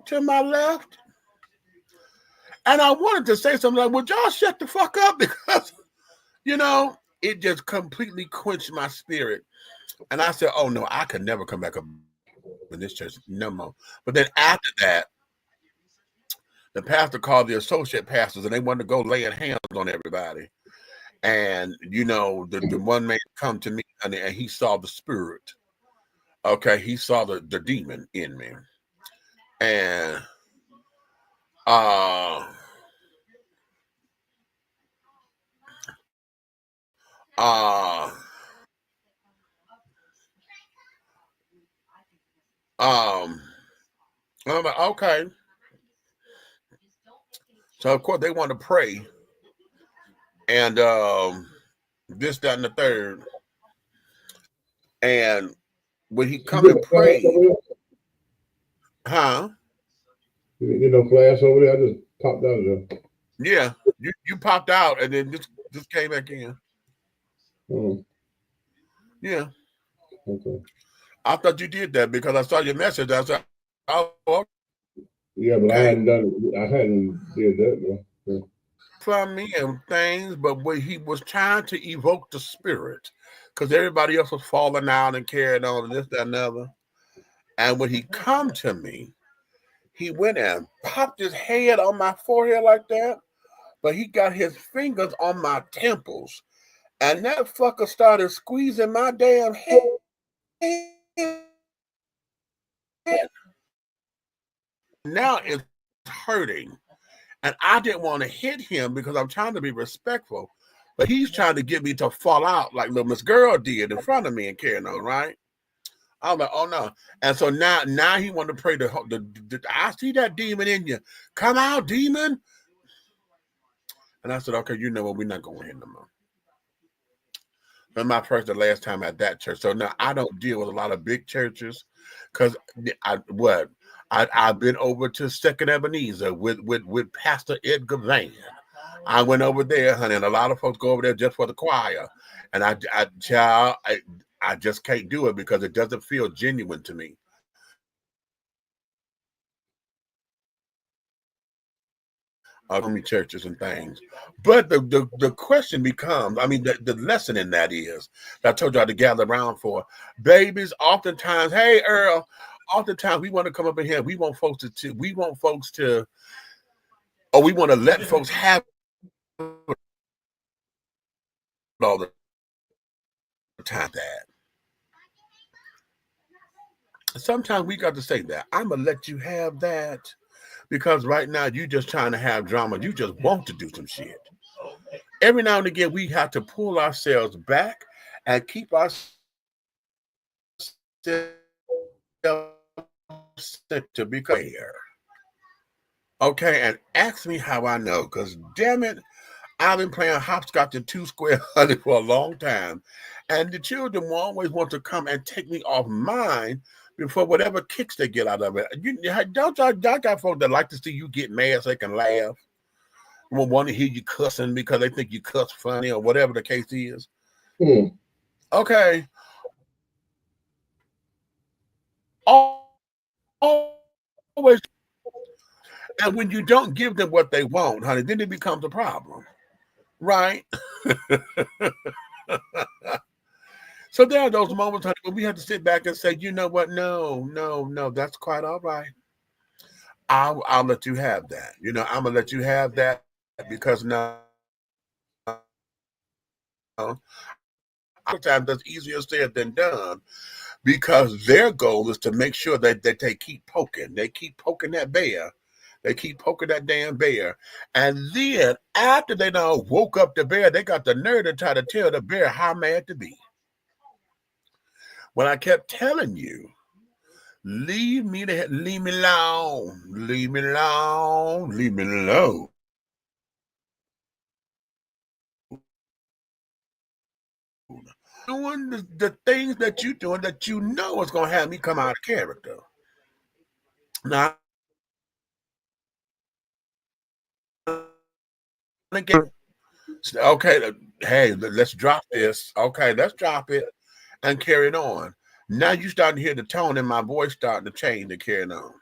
to my left. And I wanted to say something like, would y'all shut the fuck up? Because, it just completely quenched my spirit. And I said, oh, no, I could never come back up in this church no more. But then after that, the pastor called the associate pastors, and they wanted to go laying hands on everybody. And, the one man come to me, and he saw the spirit. Okay, he saw the demon in me. And I'm like, okay. So of course they want to pray, and this, that, and the third. And when he come and pray, huh? Flash over there. I just popped out of there. Yeah, you popped out and then just came back in. Yeah. Okay. I thought you did that because I saw your message. I said, oh, okay. Yeah, but I hadn't did that, bro. From me and things, but when he was trying to evoke the spirit, because everybody else was falling out and carrying on and this, that, and the other. And when he come to me, he went and popped his head on my forehead like that, but he got his fingers on my temples, and that fucker started squeezing my damn head. now it's hurting. And I didn't want to hit him because I'm trying to be respectful. But he's trying to get me to fall out like little Miss Girl did in front of me and carrying on, right? I'm like, oh no. And so now he wanted to pray I see that demon in you. Come out, demon. And I said, okay, you know what? We're not going here no more. That's my first and last time at that church. So now I don't deal with a lot of big churches because I've been over to Second Ebenezer with Pastor Edgar Van. I went over there, honey, and a lot of folks go over there just for the choir. And I just can't do it because it doesn't feel genuine to me. Churches and things. But the question becomes, I mean, the lesson in that is, that I told y'all to gather around for. Babies, oftentimes, hey, Earl, oftentimes we want to come up in here, we want folks to we want to let folks have all the time that. Sometimes we got to say that. I'm going to let you have that. Because right now, you just trying to have drama. You just want to do some shit. Every now and again, we have to pull ourselves back and keep ourselves to be clear. Okay, and ask me how I know. Because damn it, I've been playing hopscotch and 2 Square Honey for a long time. And the children will always want to come and take me off mine before whatever kicks they get out of it. Y'all got folks that like to see you get mad so they can laugh. Will want to hear you cussing because they think you cuss funny or whatever the case is. Okay. Always. And when you don't give them what they want, honey, then it becomes a problem. Right? So there are those moments, honey, when we have to sit back and say, you know what? No, that's quite all right. I'll let you have that. You know, I'm gonna let you have that because now sometimes that's easier said than done because their goal is to make sure that they keep poking. They keep poking that bear. They keep poking that damn bear. And then after they done woke up the bear, they got the nerve to try to tell the bear how mad to be. When I kept telling you, leave me alone, leave me alone, leave me alone. Doing the things that you're doing that you know is going to have me come out of character. Now, again, okay, hey, let's drop this. Okay, let's drop it and carry it on. Now you starting to hear the tone in my voice starting to change and carry on.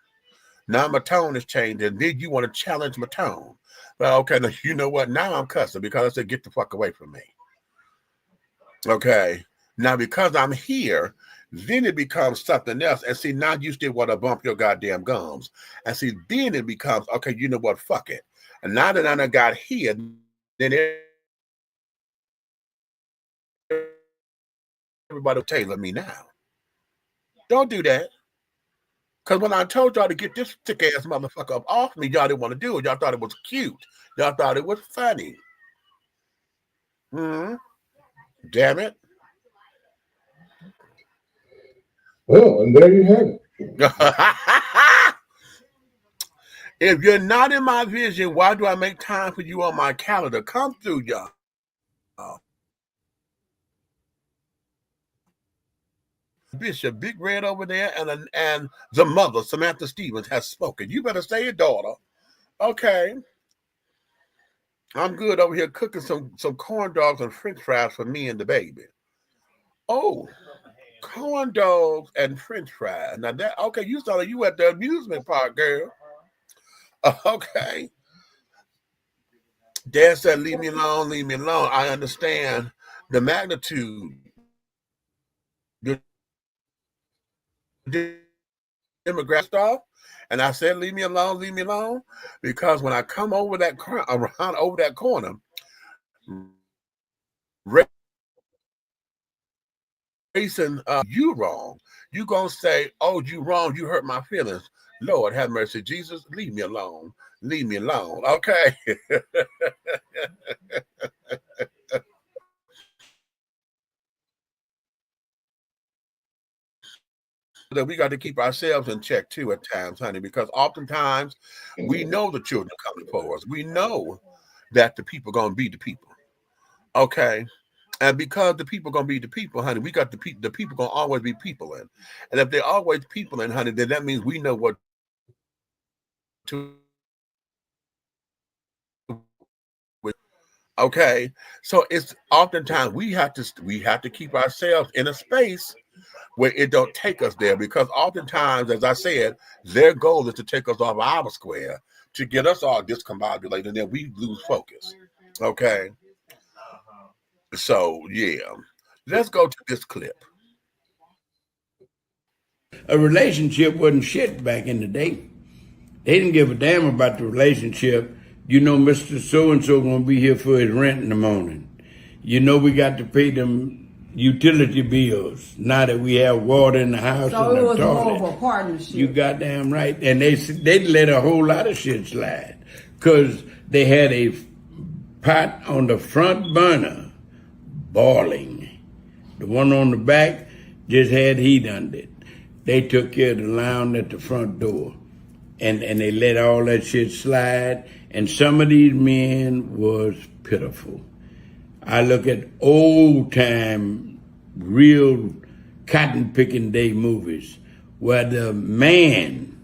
Now my tone is changing. Then you want to challenge my tone. Well, okay, now you know what? Now I'm cussing because I said, get the fuck away from me. Okay. Now because I'm here, then it becomes something else. And see, now you still want to bump your goddamn gums. And see, then it becomes, okay, you know what? Fuck it. And now that I done got here, then everybody will tailor me now. Don't do that. Because when I told y'all to get this thick ass motherfucker up off me, y'all didn't want to do it. Y'all thought it was cute. Y'all thought it was funny. Damn it. Well, and there you have it. If you're not in my vision, why do I make time for you on my calendar? Come through, y'all. Bishop Big Red over there and the mother, Samantha Stevens, has spoken. You better say it, daughter. Okay. I'm good over here cooking some corn dogs and french fries for me and the baby. Oh, corn dogs and french fries. Now that, okay, you saw you at the amusement park, girl. Okay. Dad said, leave me alone, leave me alone. I understand the magnitude. The demographic stuff. And I said, leave me alone, because when I come over that around over that corner, facing you wrong, you gonna say, "Oh, you wrong. You hurt my feelings." Lord have mercy, Jesus, leave me alone. Leave me alone. Okay. That we got to keep ourselves in check too at times, honey, because oftentimes we know the children are coming for us. We know that the people gonna be the people. Okay. And because the people gonna be the people, honey, we got the people gonna always be people in. And if they're always people in, honey, then that means we know what to. Okay, so it's oftentimes we have to keep ourselves in a space where it don't take us there, because oftentimes, as I said, their goal is to take us off our square to get us all discombobulated, and then we lose focus. Okay, so yeah, let's go to this clip. A relationship wasn't shit back in the day. They didn't give a damn about the relationship. You know, Mr. So-and-so gonna be here for his rent in the morning. You know, we got to pay them utility bills now that we have water in the house. So and it was toilet. more of a partnership. You goddamn right. And they let a whole lot of shit slide because they had a pot on the front burner boiling. The one on the back just had heat under it. They took care of the lounge at the front door. And they let all that shit slide. And some of these men was pitiful. I look at old time, real cotton picking day movies where the man,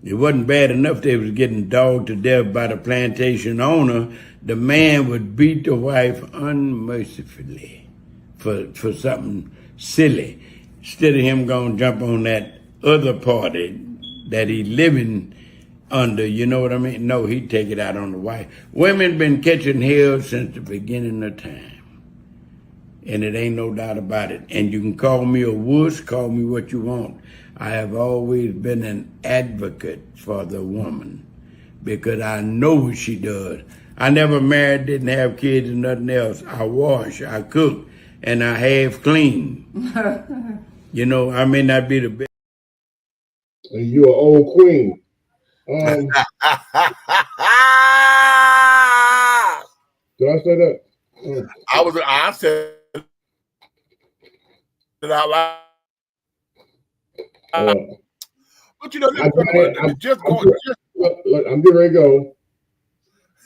it wasn't bad enough they was getting dogged to death by the plantation owner. The man would beat the wife unmercifully for something silly. Instead of him going to jump on that other party that he living under, you know what I mean? No, he'd take it out on the wife. Women been catching hell since the beginning of time. And it ain't no doubt about it. And you can call me a wuss, call me what you want. I have always been an advocate for the woman because I know what she does. I never married, didn't have kids and nothing else. I wash, I cook, and I half clean. You know, I may not be the best. And you're an old queen. Did I say that? I said it out loud. But you know, I'm getting ready to go.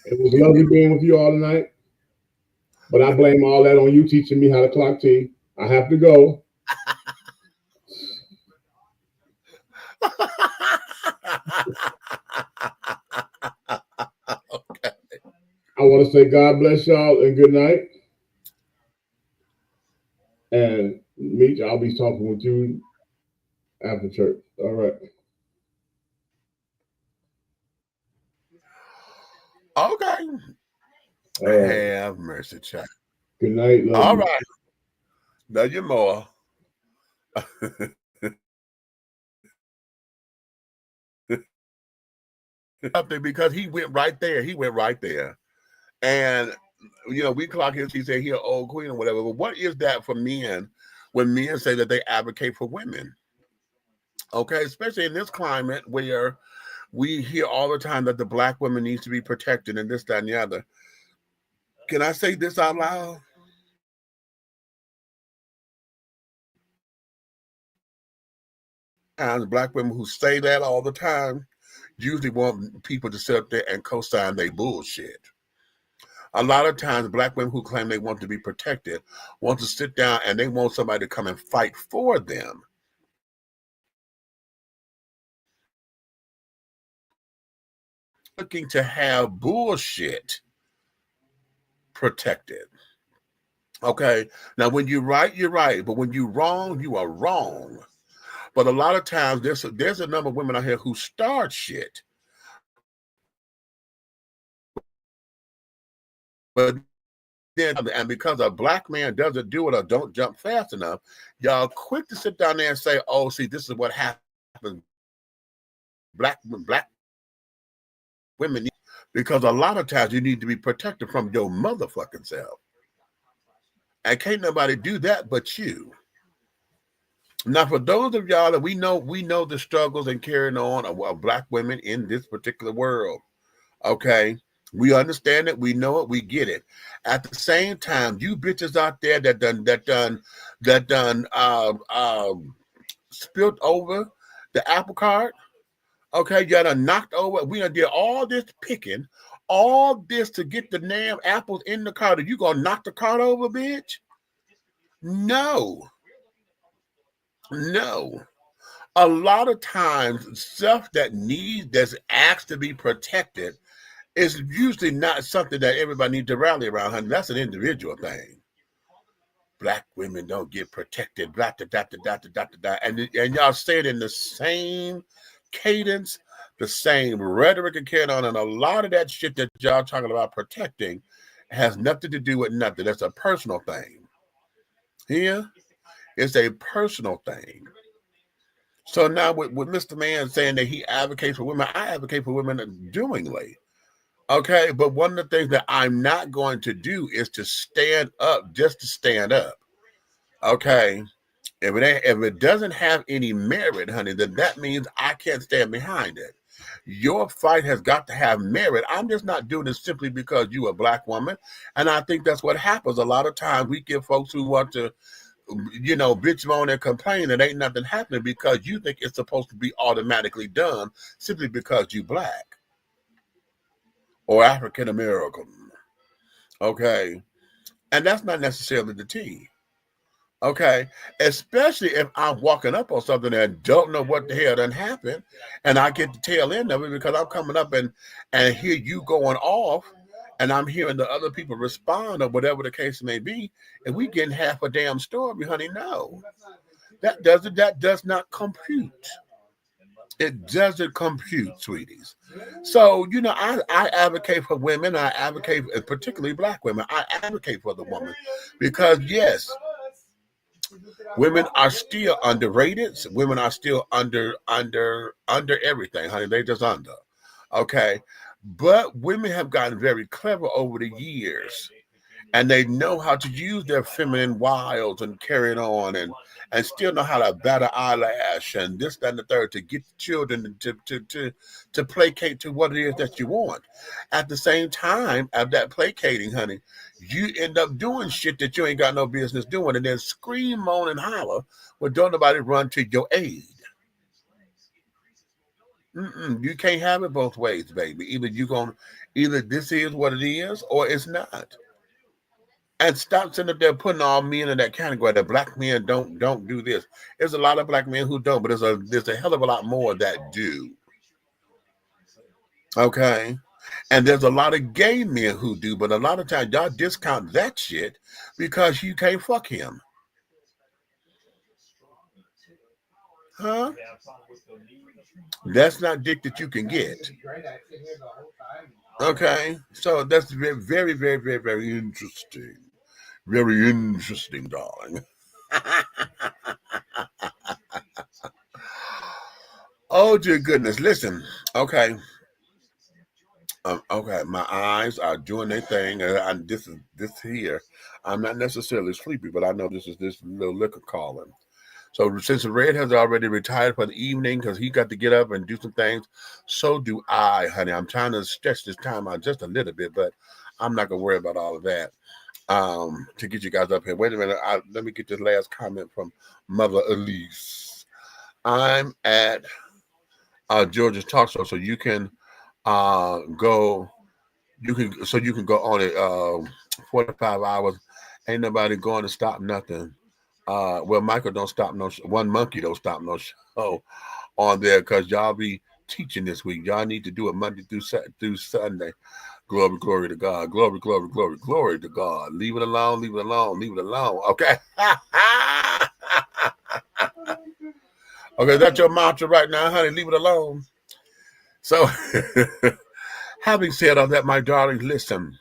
It was lovely being with you all tonight. But I blame all that on you teaching me how to clock tea. I have to go. Okay. I want to say God bless y'all and good night. And Meech, I'll be talking with you after church. All right. Okay. Have mercy, child. Good night. Love all you. Right. Love you more. Because he went right there. He went right there. And, you know, we clock him. He said he an old queen or whatever. But what is that for men when men say that they advocate for women? Okay, especially in this climate where we hear all the time that the black woman needs to be protected and this, that, and the other. Can I say this out loud? And black women who say that all the time usually want people to sit up there and co-sign their bullshit. A lot of times, black women who claim they want to be protected want to sit down and they want somebody to come and fight for them. Looking to have bullshit protected. Okay. Now, when you're right, you're right. But when you're wrong, you are wrong. But a lot of times, there's a number of women out here who start shit. But then, and because a black man doesn't do it or don't jump fast enough, y'all quick to sit down there and say, "Oh, see, this is what happens." Black women, because a lot of times you need to be protected from your motherfucking self, and can't nobody do that but you. Now, for those of y'all that we know the struggles and carrying on of black women in this particular world. Okay, we understand it, we know it, we get it. At the same time, you bitches out there that done spilt over the apple cart. Okay, you done knocked over. We done did all this picking, all this to get the damn apples in the cart. Are you gonna knock the cart over, bitch? No, no. A lot of times, stuff that's asked to be protected is usually not something that everybody needs to rally around, honey. That's an individual thing. Black women don't get protected, blah, da, da, da, da, da, da, da, and y'all say it in the same cadence, the same rhetoric and carrying on, and a lot of that shit that y'all talking about protecting has nothing to do with nothing. That's a personal thing. Here, it's a personal thing. So now with Mr. Man saying that he advocates for women, I advocate for women doingly. Okay, but one of the things that I'm not going to do is to stand up just to stand up. Okay, if it doesn't have any merit, honey, then that means I can't stand behind it. Your fight has got to have merit. I'm just not doing it simply because you're a black woman, and I think that's what happens a lot of times. We get folks who want to, bitch moan and complain that ain't nothing happening because you think it's supposed to be automatically done simply because you black or African American. Okay. And that's not necessarily the tea. Okay. Especially if I'm walking up on something and don't know what the hell done happened. And I get the tail end of it because I'm coming up and hear you going off and I'm hearing the other people respond or whatever the case may be. And we getting half a damn story, honey. No. That does not compute. It doesn't compute, sweeties. So, I advocate for women. I advocate, particularly black women. I advocate for the woman because, yes, women are still underrated. Women are still under everything, honey. They just under. Okay. But women have gotten very clever over the years. And they know how to use their feminine wiles and carry it on and still know how to bat an eyelash and this, that, and the third to get the children to placate to what it is that you want. At the same time of that placating, honey, you end up doing shit that you ain't got no business doing and then scream, moan, and holler when don't nobody run to your aid. You can't have it both ways, baby. Either this is what it is or it's not. And stop sitting up there putting all men in that category that black men don't do this. There's a lot of black men who don't, but there's a hell of a lot more that do. Okay. And there's a lot of gay men who do, but a lot of times y'all discount that shit because you can't fuck him. Huh? That's not dick that you can get. Okay. So that's very, very, very, very, very interesting. Very interesting, darling. Oh, dear goodness. Listen. Okay. Okay. My eyes are doing their thing. And this here. I'm not necessarily sleepy, but I know this is this little liquor calling. So since Red has already retired for the evening because he got to get up and do some things, so do I, honey. I'm trying to stretch this time out just a little bit, but I'm not going to worry about all of that. To get you guys up here. Wait a minute. Let me get this last comment from Mother Elise. I'm at Georgia's talk show, so you can go. You can go on it 45 hours. Ain't nobody going to stop nothing. Well, Michael don't stop no. One monkey don't stop no show on there because y'all be teaching this week. Y'all need to do it Monday through Sunday. Glory, glory to God. Glory, glory, glory, glory to God. Leave it alone, leave it alone, leave it alone. Okay. Okay, that's your mantra right now, honey. Leave it alone. So, having said all that, my darling, listen.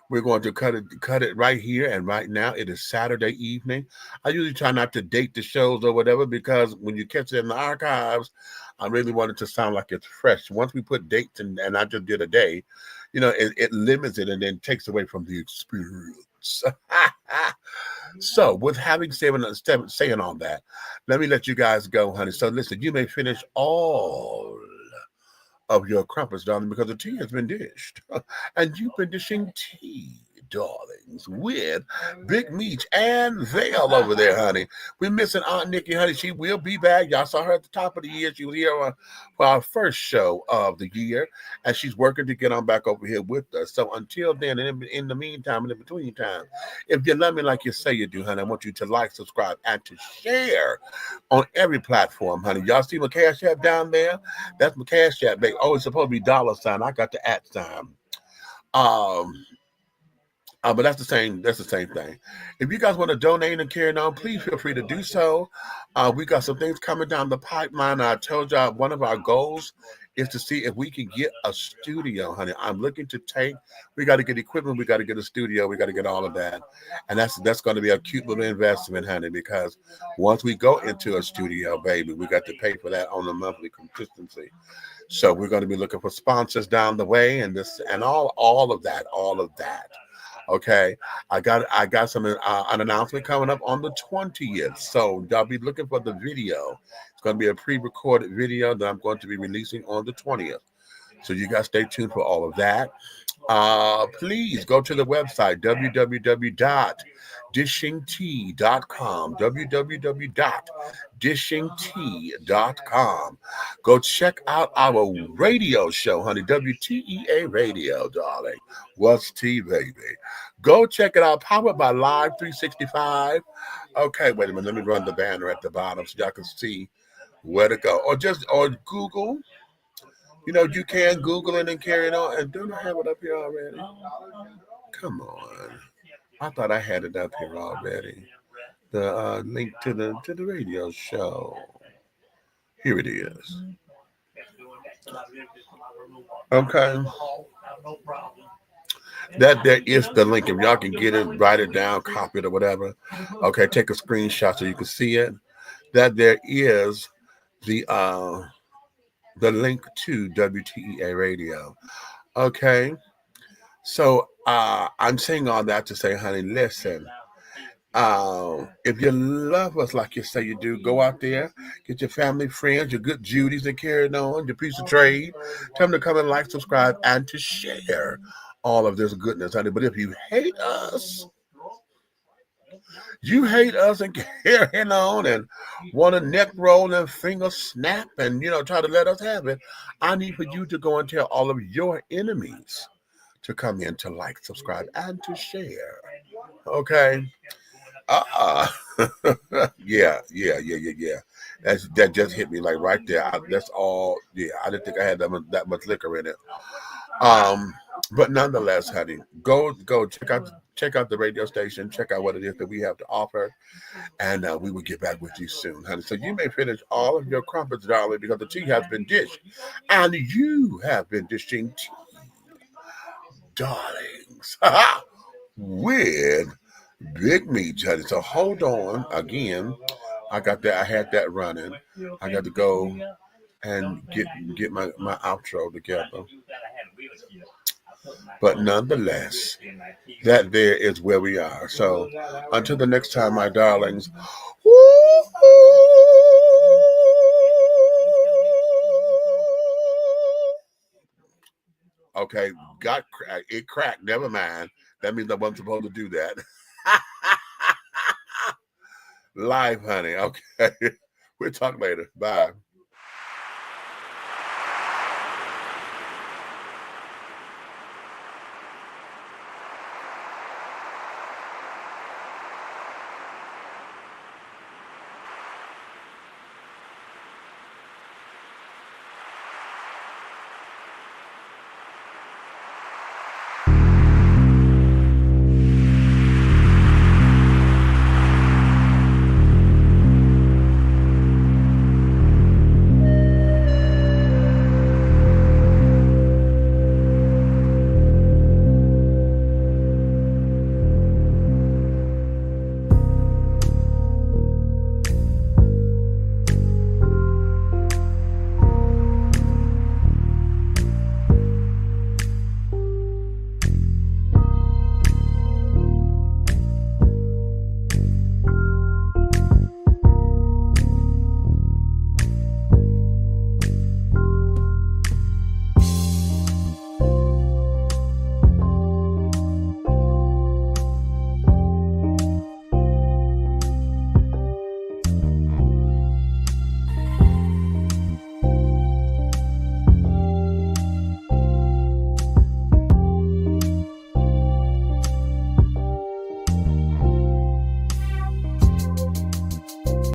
We're going to cut it right here and right now. It is Saturday evening. I usually try not to date the shows or whatever because when you catch it in the archives, I really want it to sound like it's fresh. Once we put dates and I just did a day, it limits it and then takes away from the experience. So, with having saying all that, let me let you guys go, honey. So, listen, you may finish all of your crumpets, darling, because the tea has been dished. And you've been dishing tea, darlings, with Big Meech and Vale over there, honey. We're missing Aunt Nikki, honey. She will be back. Y'all saw her at the top of the year. She was here for our first show of the year, and she's working to get on back over here with us. So until then, and in the meantime, and in between time, if you love me like you say you do, honey, I want you to like, subscribe, and to share on every platform, honey. Y'all see my Cash App down there? That's my Cash App, baby. Oh, it's supposed to be $sign. I got the @sign. But that's the same. That's the same thing. If you guys want to donate and carry on, please feel free to do so. We got some things coming down the pipeline. I told y'all one of our goals is to see if we can get a studio, honey. I'm looking to take. We got to get equipment. We got to get a studio. We got to get all of that, and that's going to be a cute little investment, honey. Because once we go into a studio, baby, we got to pay for that on a monthly consistency. So we're going to be looking for sponsors down the way, and all of that. Okay, I got some an announcement coming up on the 20th. So y'all be looking for the video. It's going to be a pre-recorded video that I'm going to be releasing on the 20th. So you guys stay tuned for all of that. Please go to the website www.dishingtea.com. www.dishingtea.com. Go check out our radio show, honey. WTEA Radio, darling. What's Tea, baby? Go check it out. Powered by Live 365. Okay, wait a minute. Let me run the banner at the bottom so y'all can see where to go. Or Google. You know, you can Google it and carry it on. And don't I have it up here already? Come on. I thought I had it up here already. The link to the radio show. Here it is. Okay. That there is the link. If y'all can get it, write it down, copy it or whatever. Okay, take a screenshot so you can see it. That there is the link to WTEA Radio. Okay. So I'm saying all that to say, honey, listen. If you love us like you say you do, go out there, get your family, friends, your good Judies and carry it on, your piece of trade. Tell them to come and like, subscribe, and to share all of this goodness, honey. But if you hate us and carrying on and want to neck roll and finger snap and, try to let us have it, I need for you to go and tell all of your enemies to come in to like, subscribe, and to share. Okay? Yeah. That just hit me like right there. That's all. Yeah, I didn't think I had that much liquor in it. But nonetheless, honey, go check out the radio station. Check out what it is that we have to offer, and we will get back with you soon, honey. So you may finish all of your crumpets, darling, because the tea has been dished, and you have been dishing tea, darlings, with Big Meech, honey. So hold on. Again, I had that running. I got to go and get my outro together. But nonetheless, that there is where we are. So until the next time, my darlings. Okay, it cracked. Never mind. That means I wasn't supposed to do that. Live, honey. Okay. We'll talk later. Bye.